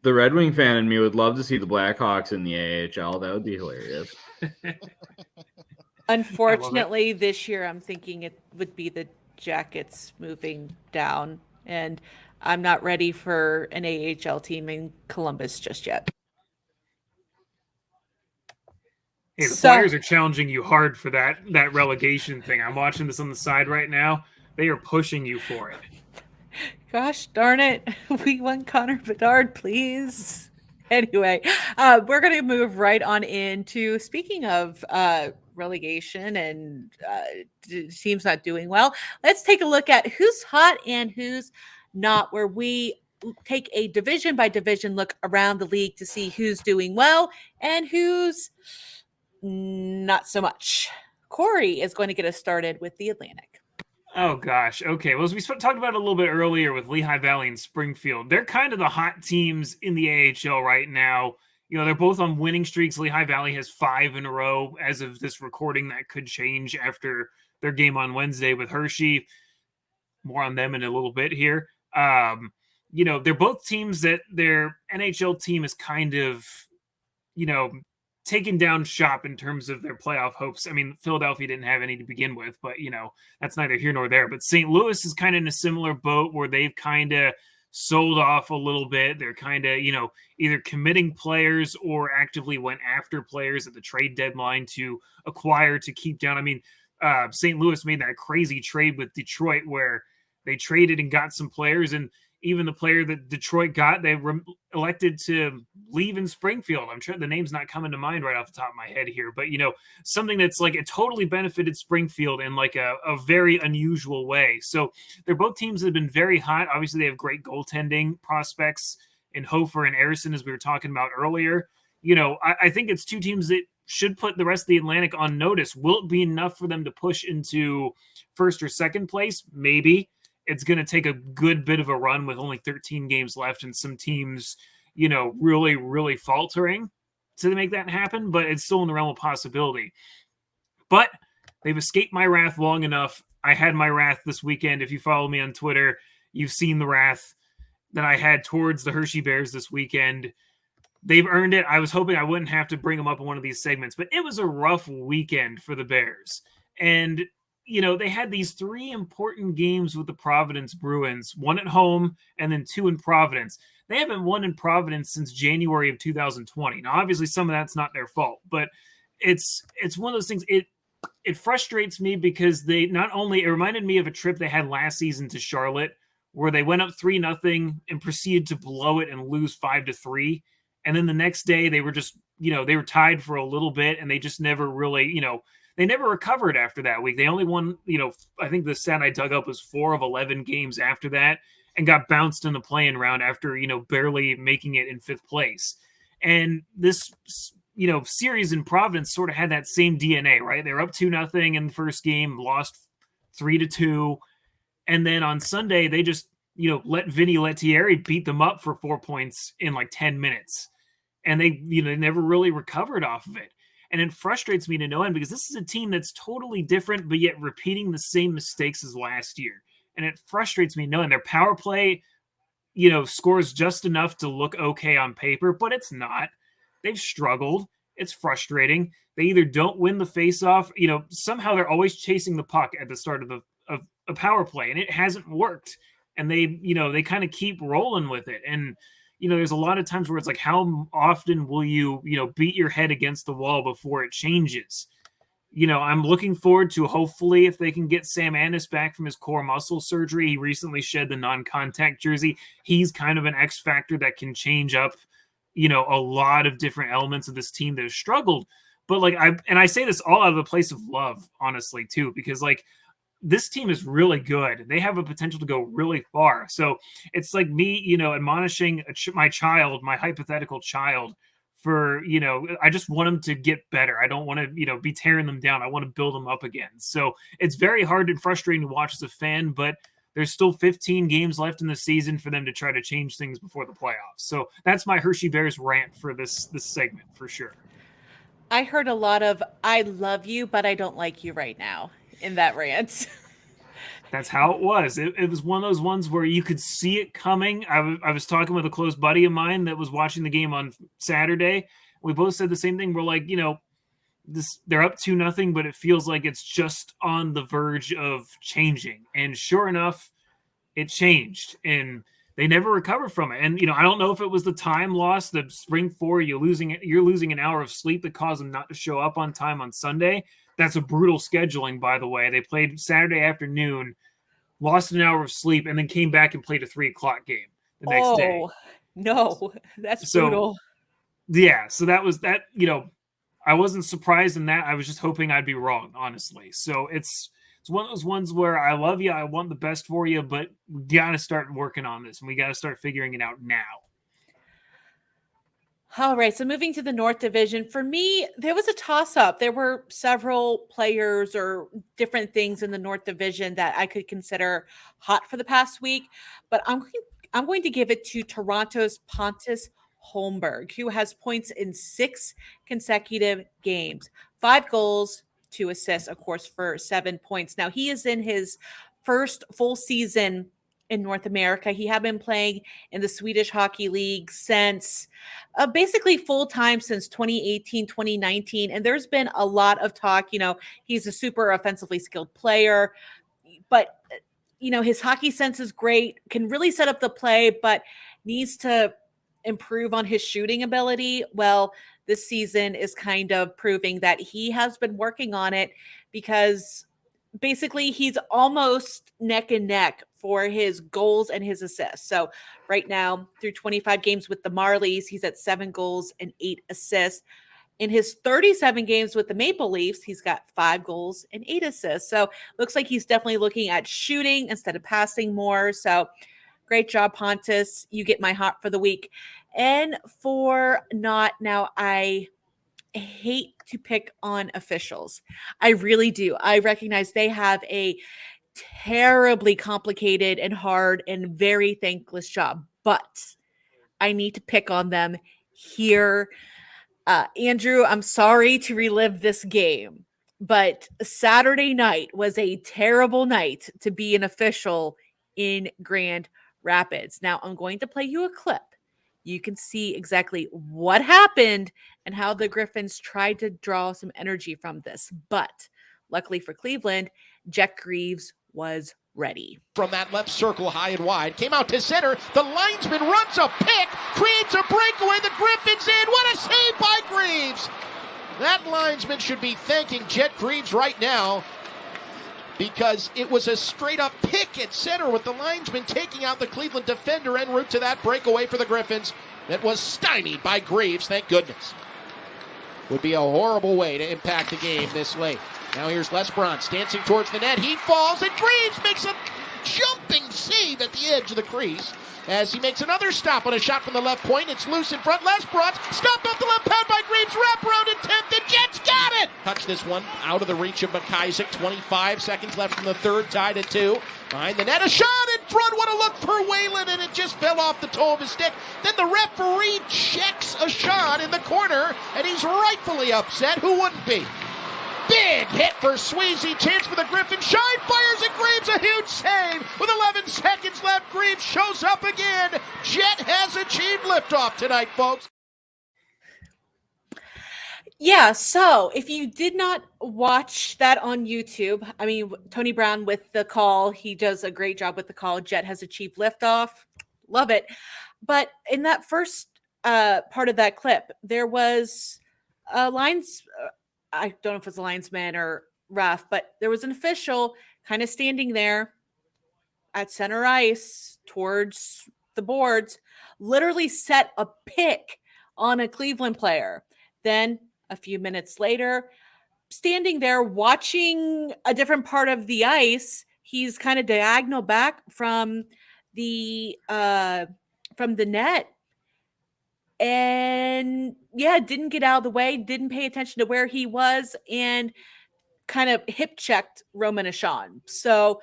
The Red Wing fan in me would love to see the Blackhawks in the AHL. That would be hilarious. Unfortunately, this year I'm thinking it would be the Jackets moving down, and I'm not ready for an AHL team in Columbus just yet. Hey, the Flyers are challenging you hard for that relegation thing. I'm watching this on the side right now. They are pushing you for it. Gosh darn it. We want Connor Bedard, please. Anyway, we're going to move right on into, speaking of relegation and teams not doing well, let's take a look at who's hot and who's not, where we take a division by division look around the league to see who's doing well and who's not so much. Corey is going to get us started with the Atlantic. Oh, gosh. Okay. Well, as we talked about a little bit earlier with Lehigh Valley and Springfield, they're kind of the hot teams in the AHL right now. They're both on winning streaks. Lehigh Valley has 5 in a row as of this recording. That could change after their game on Wednesday with Hershey. More on them in a little bit here. They're both teams that their NHL team is kind of, taken down shop in terms of their playoff hopes. I mean, Philadelphia didn't have any to begin with, but, that's neither here nor there. But St. Louis is kind of in a similar boat where they've kind of sold off a little bit. They're kind of, either committing players or actively went after players at the trade deadline to acquire, to keep down. I mean, St. Louis made that crazy trade with Detroit where they traded and got some players, and even the player that Detroit got, they elected to leave in Springfield. I'm sure the name's not coming to mind right off the top of my head here, but, something that's it totally benefited Springfield in a very unusual way. So they're both teams that have been very hot. Obviously, they have great goaltending prospects in Hofer and Harrison, as we were talking about earlier. I think it's two teams that should put the rest of the Atlantic on notice. Will it be enough for them to push into first or second place? Maybe. It's going to take a good bit of a run with only 13 games left and some teams, really, really faltering to make that happen, but it's still in the realm of possibility. But they've escaped my wrath long enough. I had my wrath this weekend. If you follow me on Twitter, you've seen the wrath that I had towards the Hershey Bears this weekend. They've earned it. I was hoping I wouldn't have to bring them up in one of these segments, but it was a rough weekend for the Bears. And they had these 3 important games with the Providence Bruins, 1 at home and then 2 in Providence. They haven't won in Providence since January of 2020. Now, obviously, some of that's not their fault, but it's one of those things. It frustrates me because it reminded me of a trip they had last season to Charlotte where they went up 3-0 and proceeded to blow it and lose 5-3. And then the next day they were just, they were tied for a little bit and they just never really, they never recovered after that week. They only won, I think the stat I dug up was 4 of 11 games after that and got bounced in the play-in round after, barely making it in 5th place. And this series in Providence sort of had that same DNA, right? They were up 2-0 in the first game, lost 3-2. And then on Sunday, they just, let Vinny Lettieri beat them up for 4 points in like 10 minutes. And they, never really recovered off of it. And it frustrates me to no end because this is a team that's totally different, but yet repeating the same mistakes as last year. And it frustrates me knowing their power play, scores just enough to look okay on paper, but it's not. They've struggled. It's frustrating. They either don't win the faceoff, somehow they're always chasing the puck at the start of a power play, and it hasn't worked. And they kind of keep rolling with it. And there's a lot of times where it's like, how often will you, beat your head against the wall before it changes? I'm looking forward to, hopefully, if they can get Sam Annis back from his core muscle surgery. He recently shed the non-contact jersey. He's kind of an X factor that can change up, a lot of different elements of this team that have struggled. But I say this all out of a place of love, honestly, too, because this team is really good. They have a potential to go really far. So it's like me, admonishing my hypothetical child for, I just want them to get better. I don't want to, be tearing them down. I want to build them up again. So it's very hard and frustrating to watch as a fan, but there's still 15 games left in the season for them to try to change things before the playoffs. So that's my Hershey Bears rant for this segment for sure. I heard a lot of, I love you, but I don't like you right now in that rant. That's how it was. It was one of those ones where you could see it coming. I was talking with a close buddy of mine that was watching the game on Saturday. We both said the same thing. We're like, they're up 2-0, but it feels like it's just on the verge of changing. And sure enough, it changed, and they never recovered from it. And I don't know if it was the time loss, the spring four, you're losing an hour of sleep that caused them not to show up on time on Sunday. That's a brutal scheduling, by the way. They played Saturday afternoon, lost an hour of sleep, and then came back and played a 3:00 game the next day. Oh, no, that's brutal. Yeah, so that was that. I wasn't surprised in that. I was just hoping I'd be wrong, honestly. So it's one of those ones where I love you, I want the best for you, but we got to start working on this, and we got to start figuring it out now. All right, so moving to the North Division, for me, there was a toss-up. There were several players or different things in the North Division that I could consider hot for the past week, but I'm going to give it to Toronto's Pontus Holmberg, who has points in 6 consecutive games, 5 goals, 2 assists, of course, for 7 points. Now, he is in his first full season in North America. He had been playing in the Swedish Hockey League since basically full time since 2018, 2019. And there's been a lot of talk, he's a super offensively skilled player, but his hockey sense is great, can really set up the play, but needs to improve on his shooting ability. Well, this season is kind of proving that he has been working on it, because basically he's almost neck and neck for his goals and his assists. So right now, through 25 games with the Marlies, he's at 7 goals and 8 assists. In his 37 games with the Maple Leafs, he's got 5 goals and 8 assists. So looks like he's definitely looking at shooting instead of passing more. So great job, Pontus. You get my hot for the week. And for not, now I hate to pick on officials. I really do. I recognize they have a terribly complicated and hard and very thankless job, but I need to pick on them here. Andrew, I'm sorry to relive this game, but Saturday night was a terrible night to be an official in Grand Rapids. Now, I'm going to play you a clip. You can see exactly what happened and how the Griffins tried to draw some energy from this. But luckily for Cleveland, Jack Greaves was ready. From that left circle, high and wide, came out to center. The linesman runs a pick, creates a breakaway. The Griffins in. What a save by Greaves! That linesman should be thanking Jet Greaves right now, because it was a straight-up pick at center with the linesman taking out the Cleveland defender en route to that breakaway for the Griffins that was stymied by Greaves, thank goodness. Would be a horrible way to impact the game this late. Now here's Les Bronze dancing towards the net. He falls, and Greaves makes a jumping save at the edge of the crease. as he makes another stop on a shot from the left point. It's loose in front. Lesbrot stopped off the left pad by Greaves. Wrap around attempt. The Jets got it. Touch this one out of the reach of McIsaac. 25 seconds left from the third. Tied at 2. Behind the net, a shot in front. What a look for Whalen, and it just fell off the toe of his stick. Then the referee checks a shot in the corner, and he's rightfully upset. Who wouldn't be? Big hit for Sweezy. Chance for the Griffin. Shine fires at Greaves. A huge save. With 11 seconds left, Greaves shows up again. Jet has achieved liftoff tonight, folks. Yeah, so if you did not watch that on YouTube, I mean, Tony Brown with the call, he does a great job with the call. Jet has achieved liftoff. Love it. But in that first part of that clip, there was lines. I don't know if it's a linesman or ref, but there was an official kind of standing there at center ice towards the boards, literally set a pick on a Cleveland player. Then a few minutes later, standing there watching a different part of the ice, he's kind of diagonal back from the net. And yeah, didn't get out of the way, didn't pay attention to where he was, and kind of hip checked Roman Ashawn. So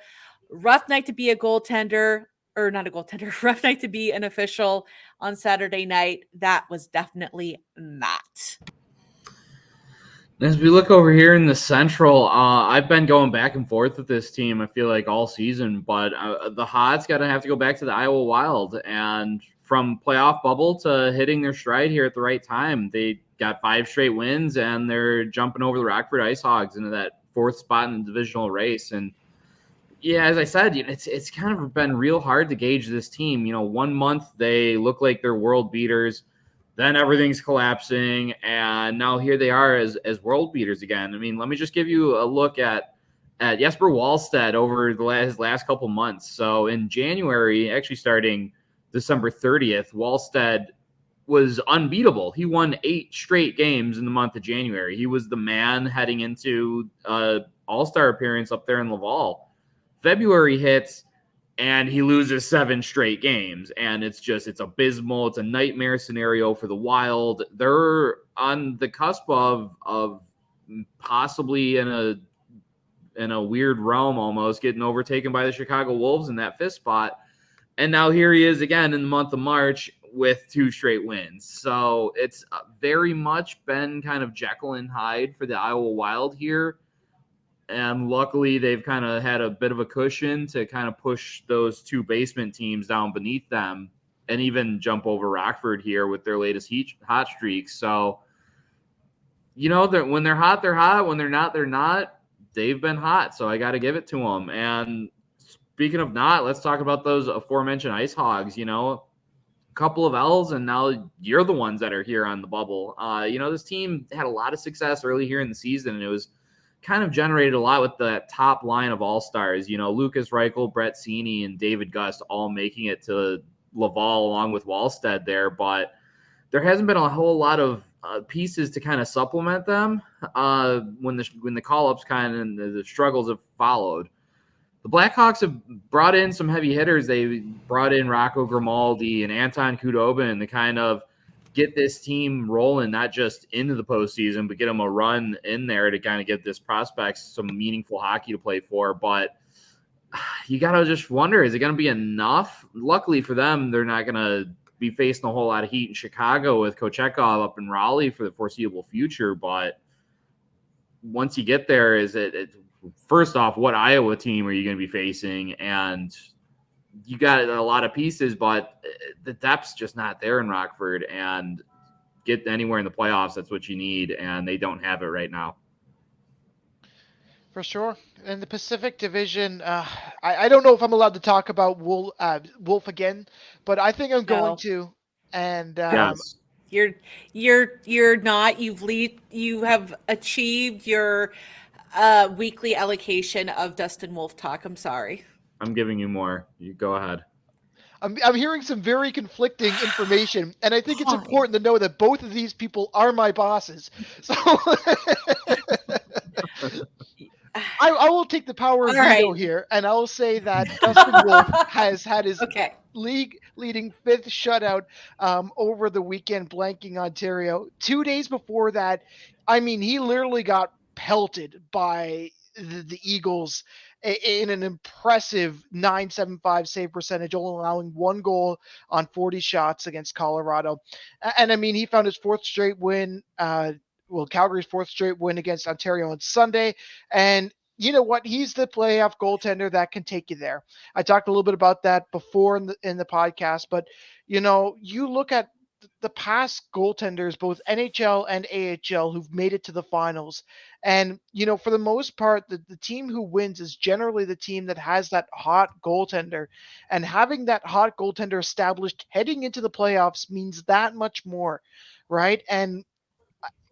rough night to be a goaltender, or not a goaltender, rough night to be an official on Saturday night. That was definitely not. As we look over here in the Central, I've been going back and forth with this team, I feel like, all season, but the Hots got to have to go back to the Iowa Wild, and from playoff bubble to hitting their stride here at the right time, they got 5 straight wins, and they're jumping over the Rockford Ice Hogs into that 4th spot in the divisional race. And yeah, as I said, it's kind of been real hard to gauge this team. 1 month they look like they're world beaters, then everything's collapsing, and now here they are as world beaters again. I mean, let me just give you a look at Jesper Wallstedt over his last couple months. So in January, actually starting December 30th, Wallstedt was unbeatable. He won 8 straight games in the month of January. He was the man heading into all-star appearance up there in Laval. February hits, and he loses 7 straight games, and it's abysmal. It's a nightmare scenario for the Wild. They're on the cusp of possibly in a weird realm, almost getting overtaken by the Chicago Wolves in that 5th spot. And now here he is again in the month of March with 2 straight wins. So it's very much been kind of Jekyll and Hyde for the Iowa Wild here. And luckily they've kind of had a bit of a cushion to kind of push those 2 basement teams down beneath them and even jump over Rockford here with their latest hot streaks. So, when they're hot, they're hot. When they're not. They've been hot. So I got to give it to them. And speaking of not, let's talk about those aforementioned Ice Hogs. A couple of L's, and now you're the ones that are here on the bubble. This team had a lot of success early here in the season, and it was kind of generated a lot with the top line of all-stars. Lucas Reichel, Brett Seney, and David Gust all making it to Laval along with Wallstedt there, but there hasn't been a whole lot of pieces to kind of supplement them when the call-ups kind of and the struggles have followed. The Blackhawks have brought in some heavy hitters. They brought in Rocco Grimaldi and Anton Khudobin to kind of get this team rolling, not just into the postseason, but get them a run in there to kind of give this prospects some meaningful hockey to play for. But you got to just wonder, is it going to be enough? Luckily for them, they're not going to be facing a whole lot of heat in Chicago with Kochekov up in Raleigh for the foreseeable future. But once you get there, is it first off, what Iowa team are you going to be facing? And you got a lot of pieces, but the depth's just not there in Rockford, and get anywhere in the playoffs, that's what you need, and they don't have it right now. For sure. In the Pacific Division, I don't know if I'm allowed to talk about Wolf again, but I think I'm going to. And yes. You're not. You have achieved your weekly allocation of Dustin Wolf talk. I'm sorry. I'm giving you more. You go ahead. I'm hearing some very conflicting information, and I think it's important to know that both of these people are my bosses. So I will take the power of veto here, and I'll say that Dustin Wolf has had his league leading 5th shutout over the weekend, blanking Ontario. 2 days before that, I mean, he literally got pelted by the Eagles in an impressive .975 save percentage, only allowing 1 goal on 40 shots against Colorado. And I mean, he found his 4th straight win, Calgary's 4th straight win against Ontario on Sunday. And you know what? He's the playoff goaltender that can take you there. I talked a little bit about that before in the podcast, but you know, you look at the past goaltenders, both NHL and AHL, who've made it to the finals. And, you know, for the most part, the team who wins is generally the team that has that hot goaltender. And having that hot goaltender established heading into the playoffs means that much more, right? And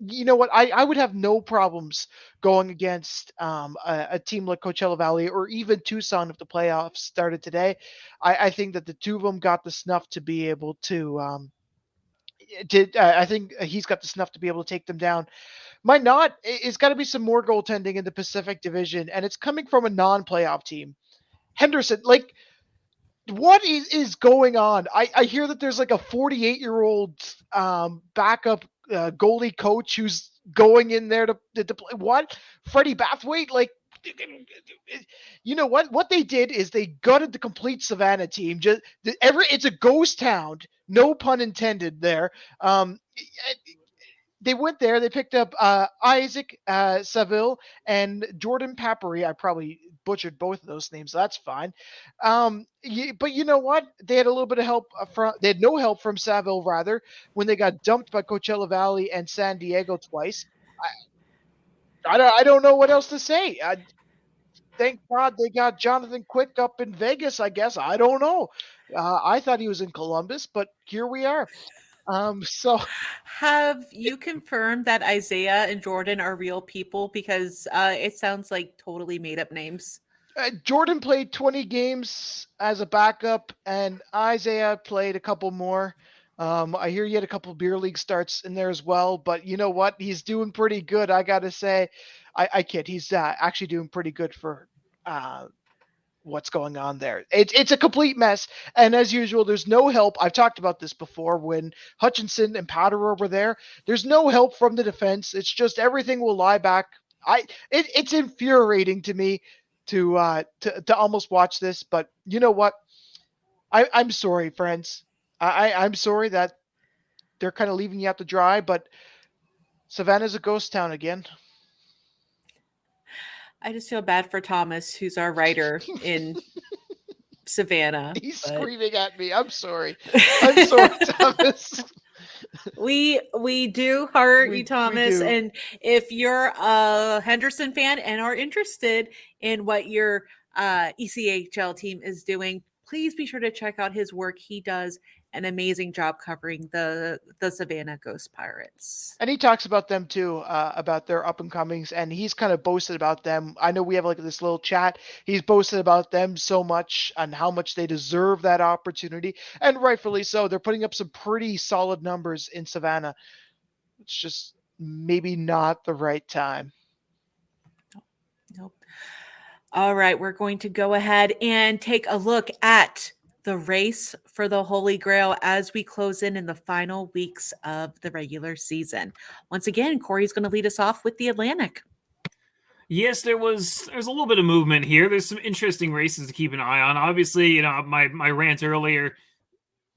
you know what? I would have no problems going against a team like Coachella Valley or even Tucson if the playoffs started today. I think that the two of them got the snuff to be able to I think he's got the snuff to be able to take them down. My nod is got to be some more goaltending in the Pacific Division, and it's coming from a non-playoff team. Henderson, like, what is going on? I hear that there's like a 48-year-old backup goalie coach who's going in there to play. What? Freddie Bathwaite? Like, you know what? What they did is they gutted the complete Savannah team. It's a ghost town. No pun intended there. They went there. They picked up Isaac Saville and Jordan Papery. I probably butchered both of those names. So that's fine. But you know what? They had a little bit of help they had no help from Saville, rather, when they got dumped by Coachella Valley and San Diego twice. I don't know what else to say. Thank God they got Jonathan Quick up in Vegas, I guess. I don't know. I thought he was in Columbus, but here we are. So have you confirmed that Isaiah and Jordan are real people? Because it sounds like totally made up names. Jordan played 20 games as a backup, and Isaiah played a couple more. I hear he had a couple beer league starts in there as well, but you know what? He's doing pretty good. I got to say, I kid. He's actually doing pretty good for what's going on there. It's a complete mess. And as usual, there's no help. I've talked about this before when Hutchinson and Powderer were there. There's no help from the defense. It's just everything will lie back. It's infuriating to me to almost watch this, but you know what? I'm sorry, friends. I'm sorry that they're kind of leaving you out to dry, but Savannah's a ghost town again. I just feel bad for Thomas, who's our writer in Savannah. He's screaming at me. I'm sorry. I'm sorry, Thomas. We do heart you, Thomas. And if you're a Henderson fan and are interested in what your ECHL team is doing, please be sure to check out his work. He does an amazing job covering the Savannah Ghost Pirates. And he talks about them too, about their up and comings, and he's kind of boasted about them. I know we have like this little chat. He's boasted about them so much and how much they deserve that opportunity, and rightfully so. They're putting up some pretty solid numbers in Savannah. It's just maybe not the right time. Nope. All right, we're going to go ahead and take a look at the race for the Holy Grail as we close in the final weeks of the regular season. Once again, Corey's going to lead us off with the Atlantic. Yes, there's a little bit of movement here. There's some interesting races to keep an eye on. Obviously, you know, my rant earlier,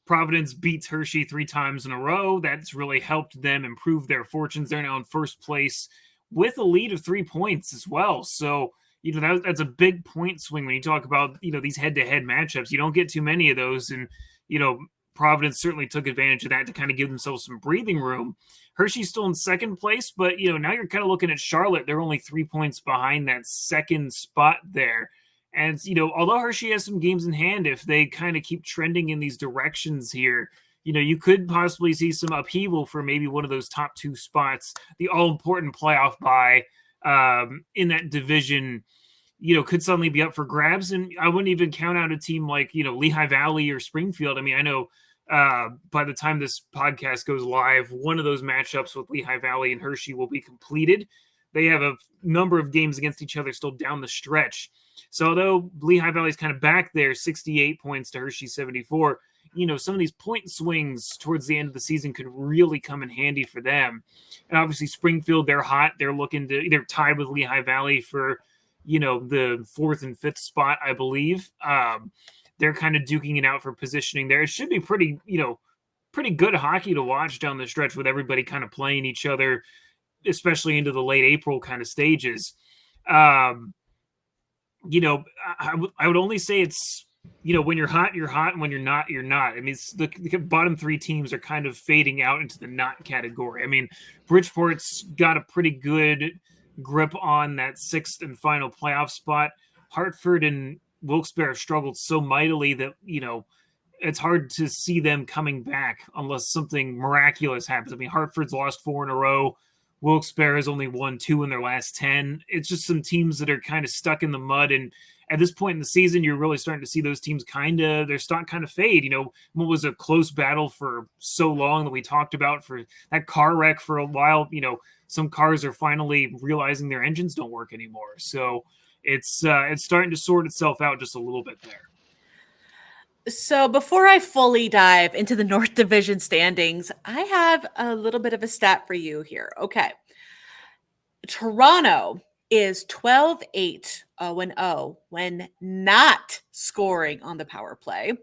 Providence beats Hershey 3 times in a row. That's really helped them improve their fortunes. They're now in first place with a lead of 3 points as well. So, you know, that's a big point swing when you talk about, you know, these head-to-head matchups. You don't get too many of those. And, you know, Providence certainly took advantage of that to kind of give themselves some breathing room. Hershey's still in second place, but, you know, now you're kind of looking at Charlotte. They're only 3 points behind that second spot there. And, you know, although Hershey has some games in hand, if they kind of keep trending in these directions here, you know, you could possibly see some upheaval for maybe one of those top 2 spots. The all-important playoff bye in that division, you know, could suddenly be up for grabs. And I wouldn't even count out a team like, you know, Lehigh Valley or Springfield. I mean, I know by the time this podcast goes live, one of those matchups with Lehigh Valley and Hershey will be completed. They have a number of games against each other still down the stretch. So although Lehigh Valley's kind of back there, 68 points to Hershey 74, some of these point swings towards the end of the season could really come in handy for them. And obviously Springfield, they're hot. They're tied with Lehigh Valley for, the 4th and 5th spot, I believe. They're kind of duking it out for positioning there. It should be pretty good hockey to watch down the stretch with everybody kind of playing each other, especially into the late April kind of stages. I would only say it's, when you're hot, and when you're not, you're not. I mean, the bottom 3 teams are kind of fading out into the not category. I mean, Bridgeport's got a pretty good grip on that 6th and final playoff spot. Hartford and Wilkes-Barre struggled so mightily that, it's hard to see them coming back unless something miraculous happens. I mean, Hartford's lost 4 in a row. Wilkes-Barre has only won 2 in their last 10. It's just some teams that are kind of stuck in the mud. And at this point in the season, you're really starting to see those teams they're starting kind of fade. What was a close battle for so long that we talked about for that car wreck for a while, some cars are finally realizing their engines don't work anymore. So it's starting to sort itself out just a little bit there. So before I fully dive into the North Division standings, I have a little bit of a stat for you here. Okay. Toronto is 12-8, 0-0 when not scoring on the power play,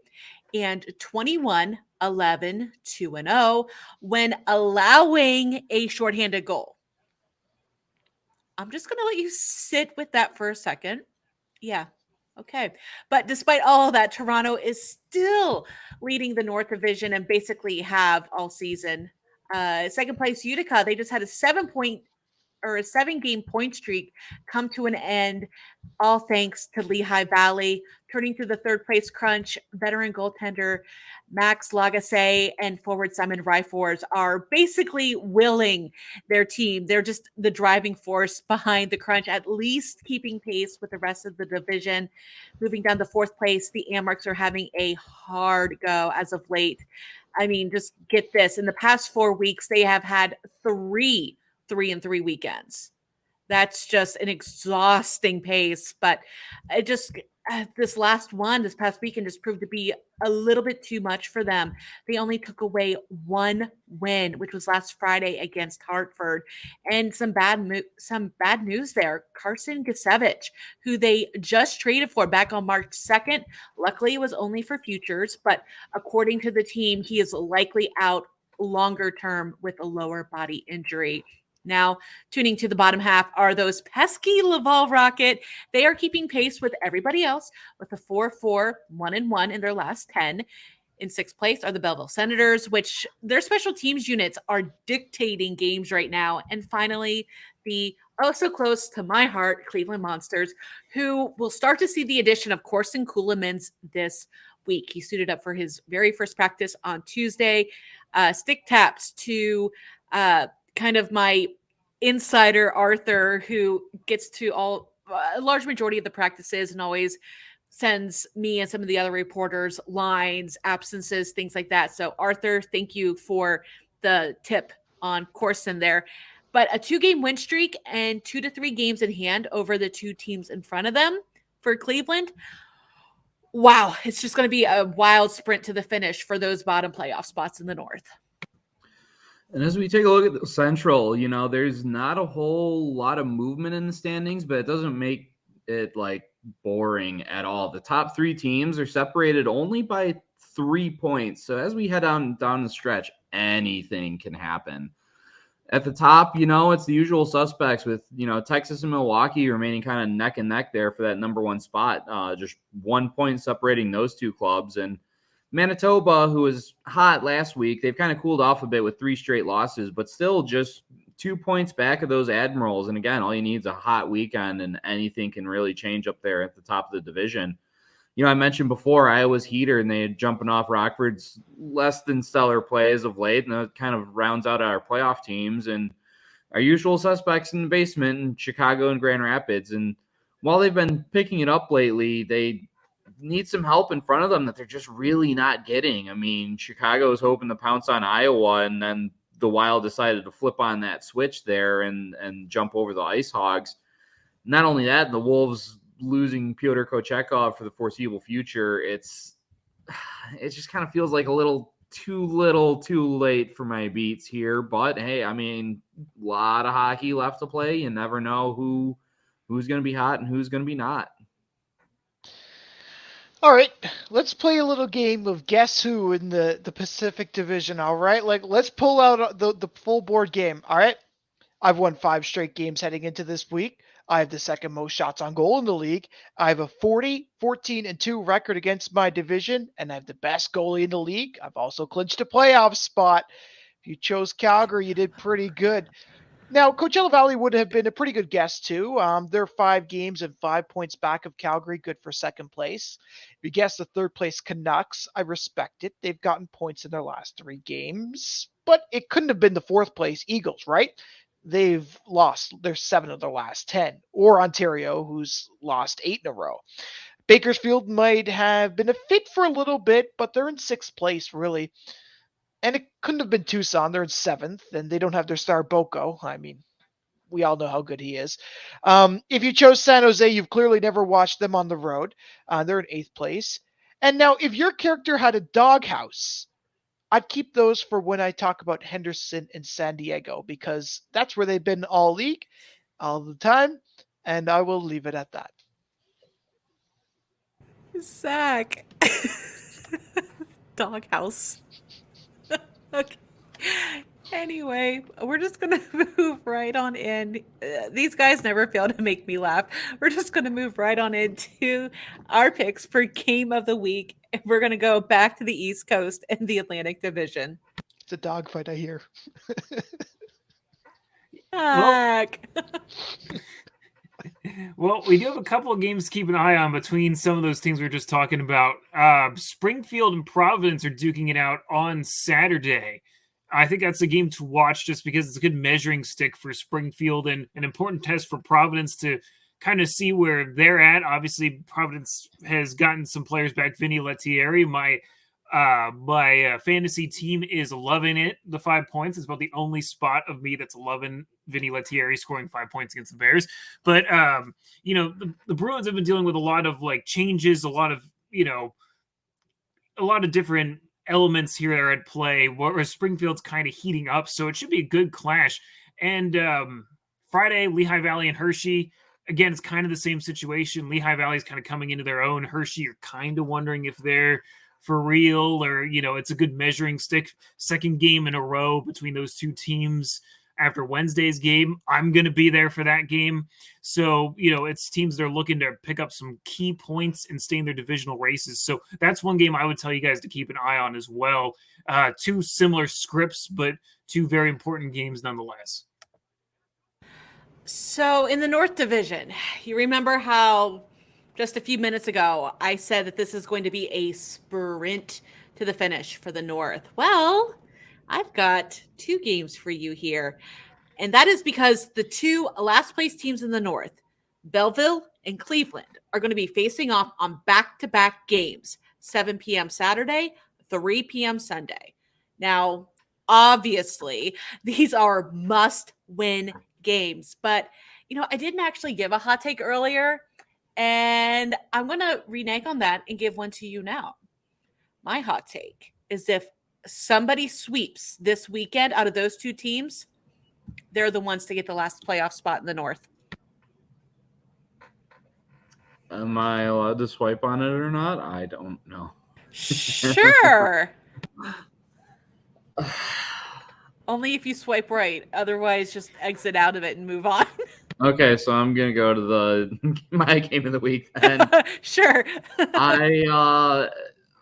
and 21-11, 2-0 when allowing a shorthanded goal. I'm just going to let you sit with that for a second. Yeah. Okay. But despite all that, Toronto is still leading the North Division and basically have all season. Second place, Utica, they just had a 7-game point streak come to an end, all thanks to Lehigh Valley. Turning to the third place crunch, veteran goaltender Max Lagacé and forward Simon Ryfors are basically willing their team. They're just the driving force behind the crunch, at least keeping pace with the rest of the division. Moving down to fourth place, the Amerks are having a hard go as of late. I mean, just get this. In the past 4 weeks, they have had 3 3-3 weekends. That's just an exhausting pace, but it just this past weekend just proved to be a little bit too much for them. They only took away 1 win, which was last Friday against Hartford. And some bad news there. Carson Gasevich, who they just traded for back on March 2nd. Luckily, it was only for futures, but according to the team, he is likely out longer term with a lower body injury. Now, tuning to the bottom half are those pesky Laval Rocket. They are keeping pace with everybody else with a 4-4, 1-1 in their last 10. In sixth place are the Belleville Senators, which their special teams units are dictating games right now. And finally, the so close to my heart, Cleveland Monsters, who will start to see the addition of Corson Ceulemans this week. He suited up for his very first practice on Tuesday. Stick taps to kind of my insider Arthur, who gets to a large majority of the practices and always sends me and some of the other reporters lines, absences, things like that. So Arthur, thank you for the tip on Corson there. But a 2-game win streak and 2 to 3 games in hand over the 2 teams in front of them for Cleveland. Wow, it's just going to be a wild sprint to the finish for those bottom playoff spots in the North. And as we take a look at the Central, there's not a whole lot of movement in the standings, but it doesn't make it boring at all. The top 3 teams are separated only by 3 points. So as we head down the stretch, anything can happen. At the top, it's the usual suspects with, Texas and Milwaukee remaining kind of neck and neck there for that number 1 spot. Just 1 point separating those 2 clubs. And Manitoba, who was hot last week, they've kind of cooled off a bit with 3 straight losses, but still just 2 points back of those Admirals. And again, all you need is a hot weekend and anything can really change up there at the top of the division. I mentioned before Iowa's heater and they jumping off Rockford's less than stellar play as of late, and that kind of rounds out our playoff teams and our usual suspects in the basement in Chicago and Grand Rapids. And while they've been picking it up lately, they need some help in front of them that they're just really not getting. I mean, Chicago is hoping to pounce on Iowa, and then the Wild decided to flip on that switch there and jump over the Ice Hogs. Not only that, the Wolves losing Pyotr Kochekov for the foreseeable future. It's it just kind of feels like a little too late for my beats here. But hey, I mean, a lot of hockey left to play. You never know who's going to be hot and who's going to be not. All right, let's play a little game of guess who in the Pacific Division. All right, like let's pull out the full board game. All right, I've won 5 straight games heading into this week. I have the second most shots on goal in the league. I have a 40, 14, and 2 record against my division, and I have the best goalie in the league. I've also clinched a playoff spot. If you chose Calgary, you did pretty good. Now, Coachella Valley would have been a pretty good guess, too. They're 5 games and 5 points back of Calgary, good for second place. If you guess the third place Canucks, I respect it. They've gotten points in their last 3 games, but it couldn't have been the fourth place Eagles, right? They've lost their 7 of their last 10, or Ontario, who's lost 8 in a row. Bakersfield might have been a fit for a little bit, but they're in 6th place, really. And it couldn't have been Tucson. They're in 7th, and they don't have their star Boko. I mean, we all know how good he is. If you chose San Jose, you've clearly never watched them on the road. They're in 8th place. And now, if your character had a doghouse, I'd keep those for when I talk about Henderson and San Diego, because that's where they've been all league, all the time, and I will leave it at that. Zack. Doghouse. Okay. Anyway, we're just going to move right on in. These guys never fail to make me laugh. We're just going to move right on into our picks for Game of the Week. And we're going to go back to the East Coast and the Atlantic Division. It's a dogfight, I hear. Zack. Well, we do have a couple of games to keep an eye on between some of those teams we were just talking about. Springfield and Providence are duking it out on Saturday. I think that's a game to watch just because it's a good measuring stick for Springfield and an important test for Providence to kind of see where they're at. Obviously, Providence has gotten some players back. Vinny Lettieri, my fantasy team is loving it. The 5 points is about the only spot of me that's loving Vinny Lettieri scoring 5 points against the Bears. But the Bruins have been dealing with a lot of changes, a lot of different elements here are at play, where Springfield's kind of heating up, so it should be a good clash. And Friday, Lehigh Valley and Hershey, again, it's kind of the same situation. Lehigh Valley's kind of coming into their own. Hershey, you're kind of wondering if they're for real, or it's a good measuring stick. Second game in a row between those two teams after Wednesday's game. I'm going to be there for that game. So, it's teams that are looking to pick up some key points and stay in their divisional races. So that's one game I would tell you guys to keep an eye on as well. 2 similar scripts, but 2 very important games nonetheless. So in the North Division, you remember how just a few minutes ago I said that this is going to be a sprint to the finish for the North? Well, I've got 2 games for you here. And that is because the 2 last place teams in the North, Belleville and Cleveland, are going to be facing off on back-to-back games, 7 p.m. Saturday, 3 p.m. Sunday. Now, obviously, these are must-win games. But, I didn't actually give a hot take earlier, and I'm going to renege on that and give one to you now. My hot take is if somebody sweeps this weekend out of those 2 teams, they're the ones to get the last playoff spot in the North. Am I allowed to swipe on it or not? I don't know. Sure. Only if you swipe right. Otherwise, just exit out of it and move on. Okay, so I'm going to go to my game of the week then. Sure.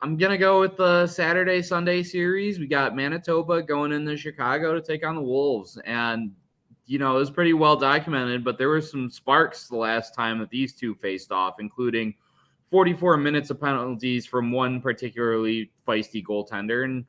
I'm going to go with the Saturday-Sunday series. We got Manitoba going into Chicago to take on the Wolves. And, it was pretty well documented, but there were some sparks the last time that these 2 faced off, including 44 minutes of penalties from one particularly feisty goaltender. And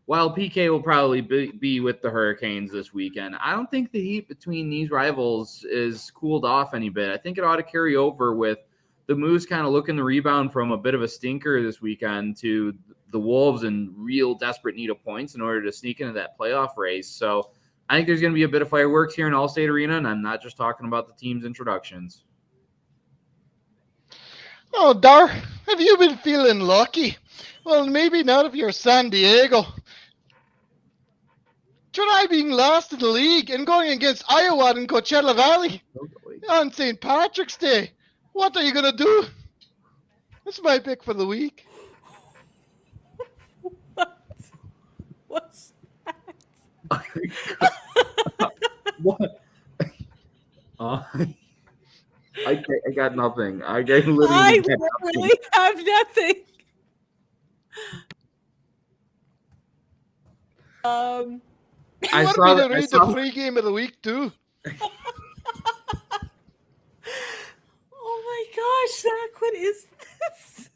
while PK will probably be with the Hurricanes this weekend, I don't think the heat between these rivals is cooled off any bit. I think it ought to carry over with the Moose kind of looking to rebound from a bit of a stinker this weekend to the Wolves in real desperate need of points in order to sneak into that playoff race. So I think there's going to be a bit of fireworks here in Allstate Arena, and I'm not just talking about the team's introductions. Oh, Dar, have you been feeling lucky? Well, maybe not if you're San Diego. Try being last in the league and going against Iowa in Coachella Valley on St. Patrick's Day. What are you going to do? That's my pick for the week. What's What? I got nothing. I literally I got nothing. literally have nothing. I You saw want me that. to read the free game of the week too? Oh my gosh, Zach, what is this?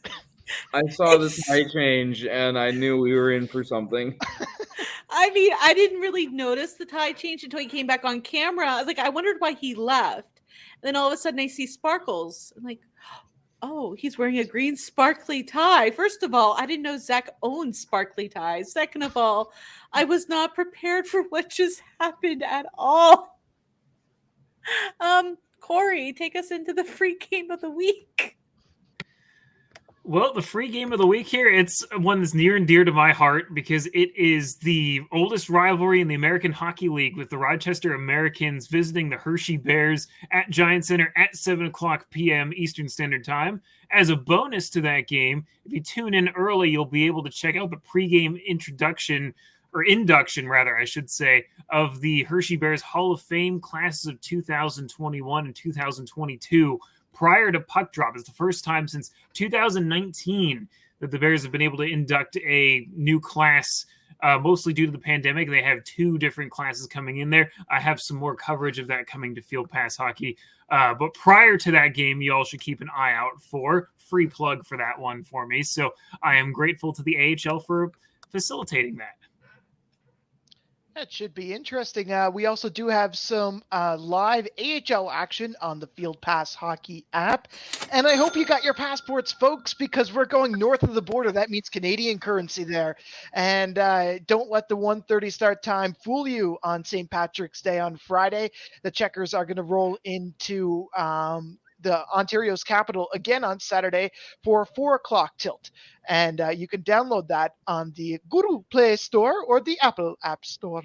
I saw this night change, and I knew we were in for something. I mean, I didn't really notice the tie change until he came back on camera. I was like, I wondered why he left. Then all of a sudden I see sparkles. I'm like, oh, he's wearing a green sparkly tie. First of all, I didn't know Zach owned sparkly ties. Second of all, I was not prepared for what just happened at all. Corey, take us into the free game of the week. Well, the free game of the week here, it's one that's near and dear to my heart because it is the oldest rivalry in the American Hockey League with the Rochester Americans visiting the Hershey Bears at Giant Center at 7 o'clock p.m. Eastern Standard Time. As a bonus to that game, if you tune in early, you'll be able to check out the pregame induction, I should say, of the Hershey Bears Hall of Fame classes of 2021 and 2022. Prior to puck drop. It's the first time since 2019 that the Bears have been able to induct a new class, mostly due to the pandemic. They have 2 different classes coming in there. I have some more coverage of that coming to Field Pass Hockey. But prior to that game, you all should keep an eye out for free plug for that one for me. So I am grateful to the AHL for facilitating that. That should be interesting. We also do have some live AHL action on the Field Pass Hockey app. And I hope you got your passports, folks, because we're going north of the border. That means Canadian currency there. And don't let the 1:30 start time fool you on St. Patrick's Day on Friday. The Checkers are going to roll into the Ontario's capital again on Saturday for 4 o'clock tilt. And you can download that on the Google Play Store or the Apple App Store.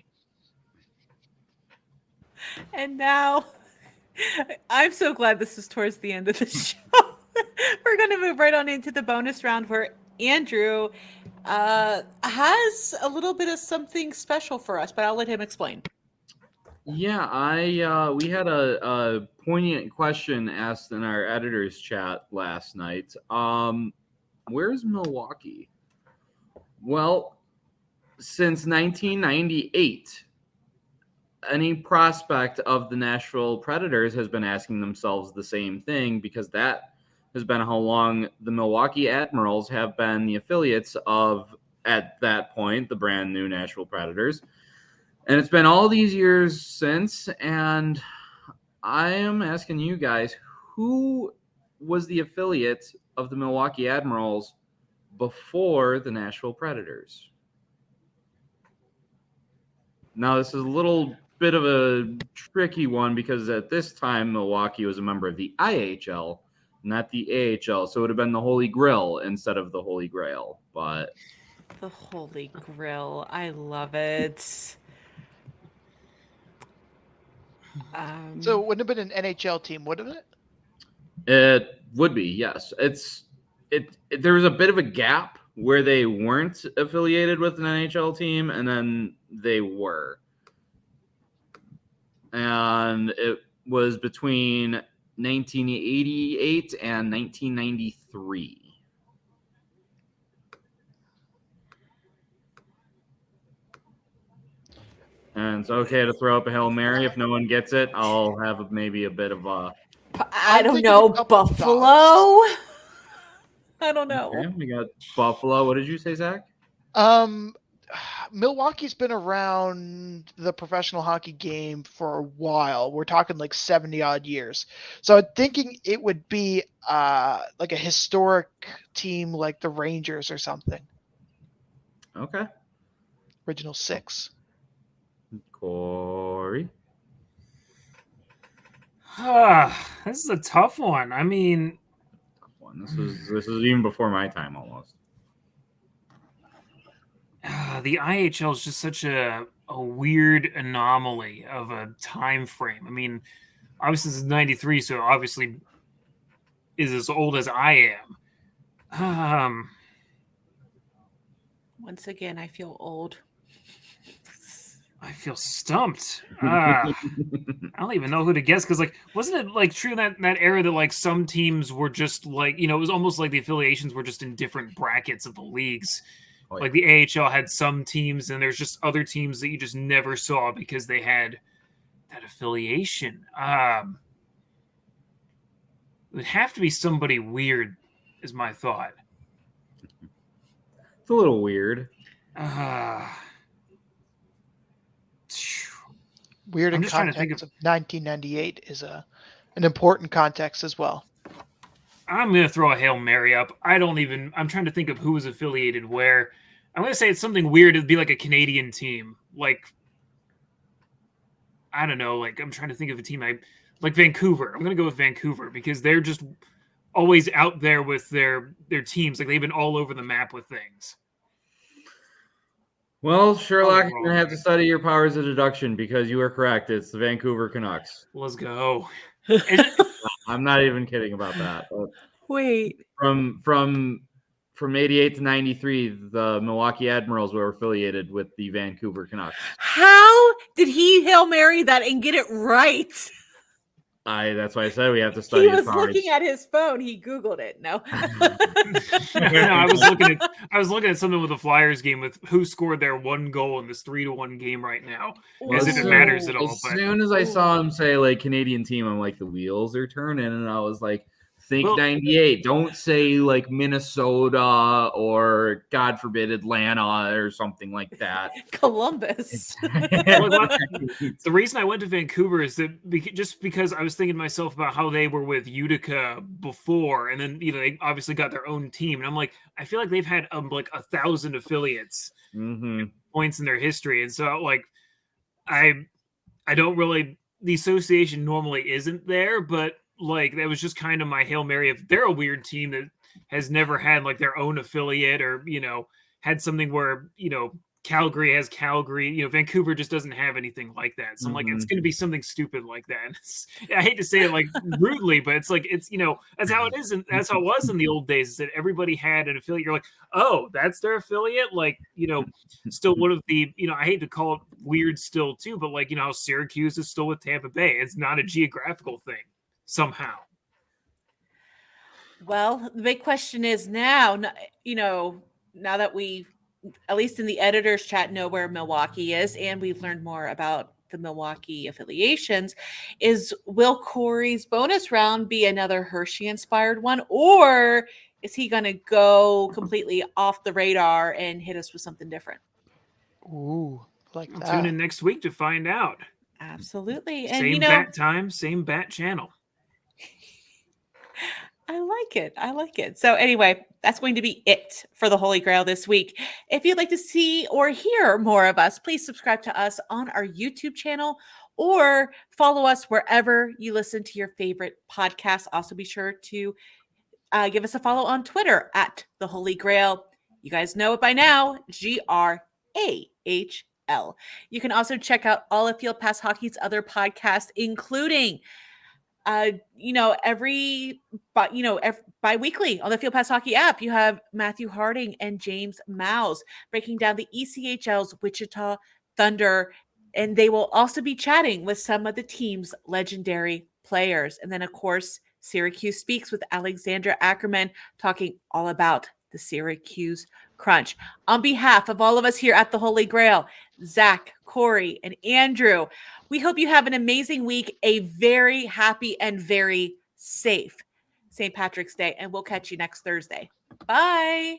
And now, I'm so glad this is towards the end of the show. We're going to move right on into the bonus round where Andrew has a little bit of something special for us, but I'll let him explain. Yeah, we had a poignant question asked in our editors chat last night. Where's Milwaukee? Well, since 1998, any prospect of the Nashville Predators has been asking themselves the same thing, because that has been how long the Milwaukee Admirals have been the affiliates of, at that point, the brand new Nashville Predators. And it's been all these years since, and I am asking you guys, who was the affiliate of the Milwaukee Admirals before the Nashville Predators? Now, this is a little bit of a tricky one because at this time, Milwaukee was a member of the IHL, not the AHL. So it would have been the Holy GrAHL instead of the Holy GrAHL. But the Holy GrAHL, I love it. So it wouldn't have been an NHL team, wouldn't it? It would be, yes. There was a bit of a gap where they weren't affiliated with an NHL team, and then they were. And it was between 1988 and 1993. And it's okay to throw up a Hail Mary. If no one gets it, I'll have maybe a bit of a... I don't know, Buffalo? I don't know. Okay, we got Buffalo. What did you say, Zach? Milwaukee's been around the professional hockey game for a while. We're talking like 70-odd years. So I'm thinking it would be like a historic team like the Rangers or something. Okay. Original 6. Corey? This is a tough one. I mean, one. This is even before my time almost. The IHL is just such a weird anomaly of a time frame. I mean, obviously this is 93, so obviously is as old as I am. Once again, I feel old. I feel stumped. I don't even know who to guess because, like, wasn't it like true in that era that like some teams were just like, you know, it was almost like the affiliations were just in different brackets of the leagues. Oh, yeah. Like the AHL had some teams, and there's just other teams that you just never saw because they had that affiliation. It would have to be somebody weird, is my thought. It's a little weird. Weird in context of 1998 is an important context as well. I'm going to throw a Hail Mary up. I'm trying to think of who was affiliated where. I'm going to say it's something weird. It'd be like a Canadian team. Like, I don't know. Like, I'm trying to think of a team like Vancouver. I'm going to go with Vancouver because they're just always out there with their teams. Like, they've been all over the map with things. Well, Sherlock, you're going to have to study your powers of deduction because you are correct. It's the Vancouver Canucks. Let's go. I'm not even kidding about that. But wait. From 88 to 93, the Milwaukee Admirals were affiliated with the Vancouver Canucks. How did he Hail Mary that and get it right? That's why I said we have to study. He was looking at his phone. He Googled it. No. I was looking at something with the Flyers game with who scored their one goal in this 3-1 game right now, as if it matters at all. As soon as I saw him say like Canadian team, I'm like, the wheels are turning, and I was like, think 98. Don't say like Minnesota or God forbid Atlanta or something like that. Columbus. The reason I went to Vancouver is that just because I was thinking to myself about how they were with Utica before, and then they obviously got their own team, and I'm like, I feel like they've had like 1,000 affiliates points in their history, and so like I don't really, the association normally isn't there, but like that was just kind of my Hail Mary. If they're a weird team that has never had like their own affiliate or had something where Calgary has Calgary, Vancouver just doesn't have anything like that. So I'm like, it's going to be something stupid like that. I hate to say it like rudely, but it's like it's that's how it is, and that's how it was in the old days. Is that everybody had an affiliate? You're like, oh, that's their affiliate. Like still one of the I hate to call it weird still too, but like how Syracuse is still with Tampa Bay. It's not a geographical thing. Somehow. Well, the big question is now that we, at least in the editors chat, know where Milwaukee is, and we've learned more about the Milwaukee affiliations, will Corey's bonus round be another Hershey-inspired one, or is he going to go completely off the radar and hit us with something different? Ooh, like that. Tune in next week to find out. Absolutely. And same bat time, same bat channel. I like it. So anyway, that's going to be it for the Holy Grail this week. If you'd like to see or hear more of us, please subscribe to us on our YouTube channel or follow us wherever you listen to your favorite podcasts. Also be sure to give us a follow on Twitter at the Holy Grail. You guys know it by now, GRAHL. You can also check out all of Field Pass Hockey's other podcasts, including bi-weekly on the Field Pass Hockey app. You have Matthew Harding and James Mouse breaking down the ECHL's Wichita Thunder, and they will also be chatting with some of the team's legendary players. And then, of course, Syracuse Speaks with Alexandra Ackerman, talking all about the Syracuse Crunch. On behalf of all of us here at the Holy Grail, Zack, Corey, and Andrew, we hope you have an amazing week, a very happy and very safe St. Patrick's Day, and we'll catch you next Thursday. Bye.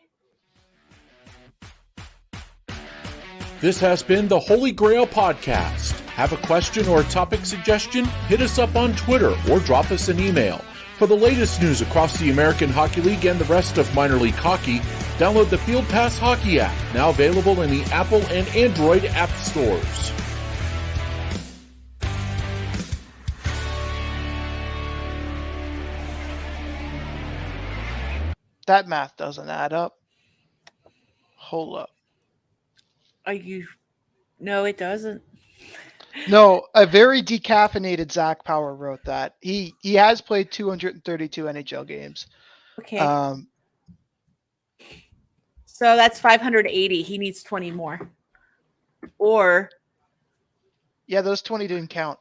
This has been the Holy Grail Podcast. Have a question or a topic suggestion? Hit us up on Twitter or drop us an email. For the latest news across the American Hockey League and the rest of minor league hockey, download the Field Pass Hockey app, now available in the Apple and Android app stores. That math doesn't add up. Hold up. Are you? No, it doesn't. No, a very decaffeinated Zack Power wrote that. He has played 232 NHL games. Okay. So that's 580. He needs 20 more. Or yeah, those 20 didn't count.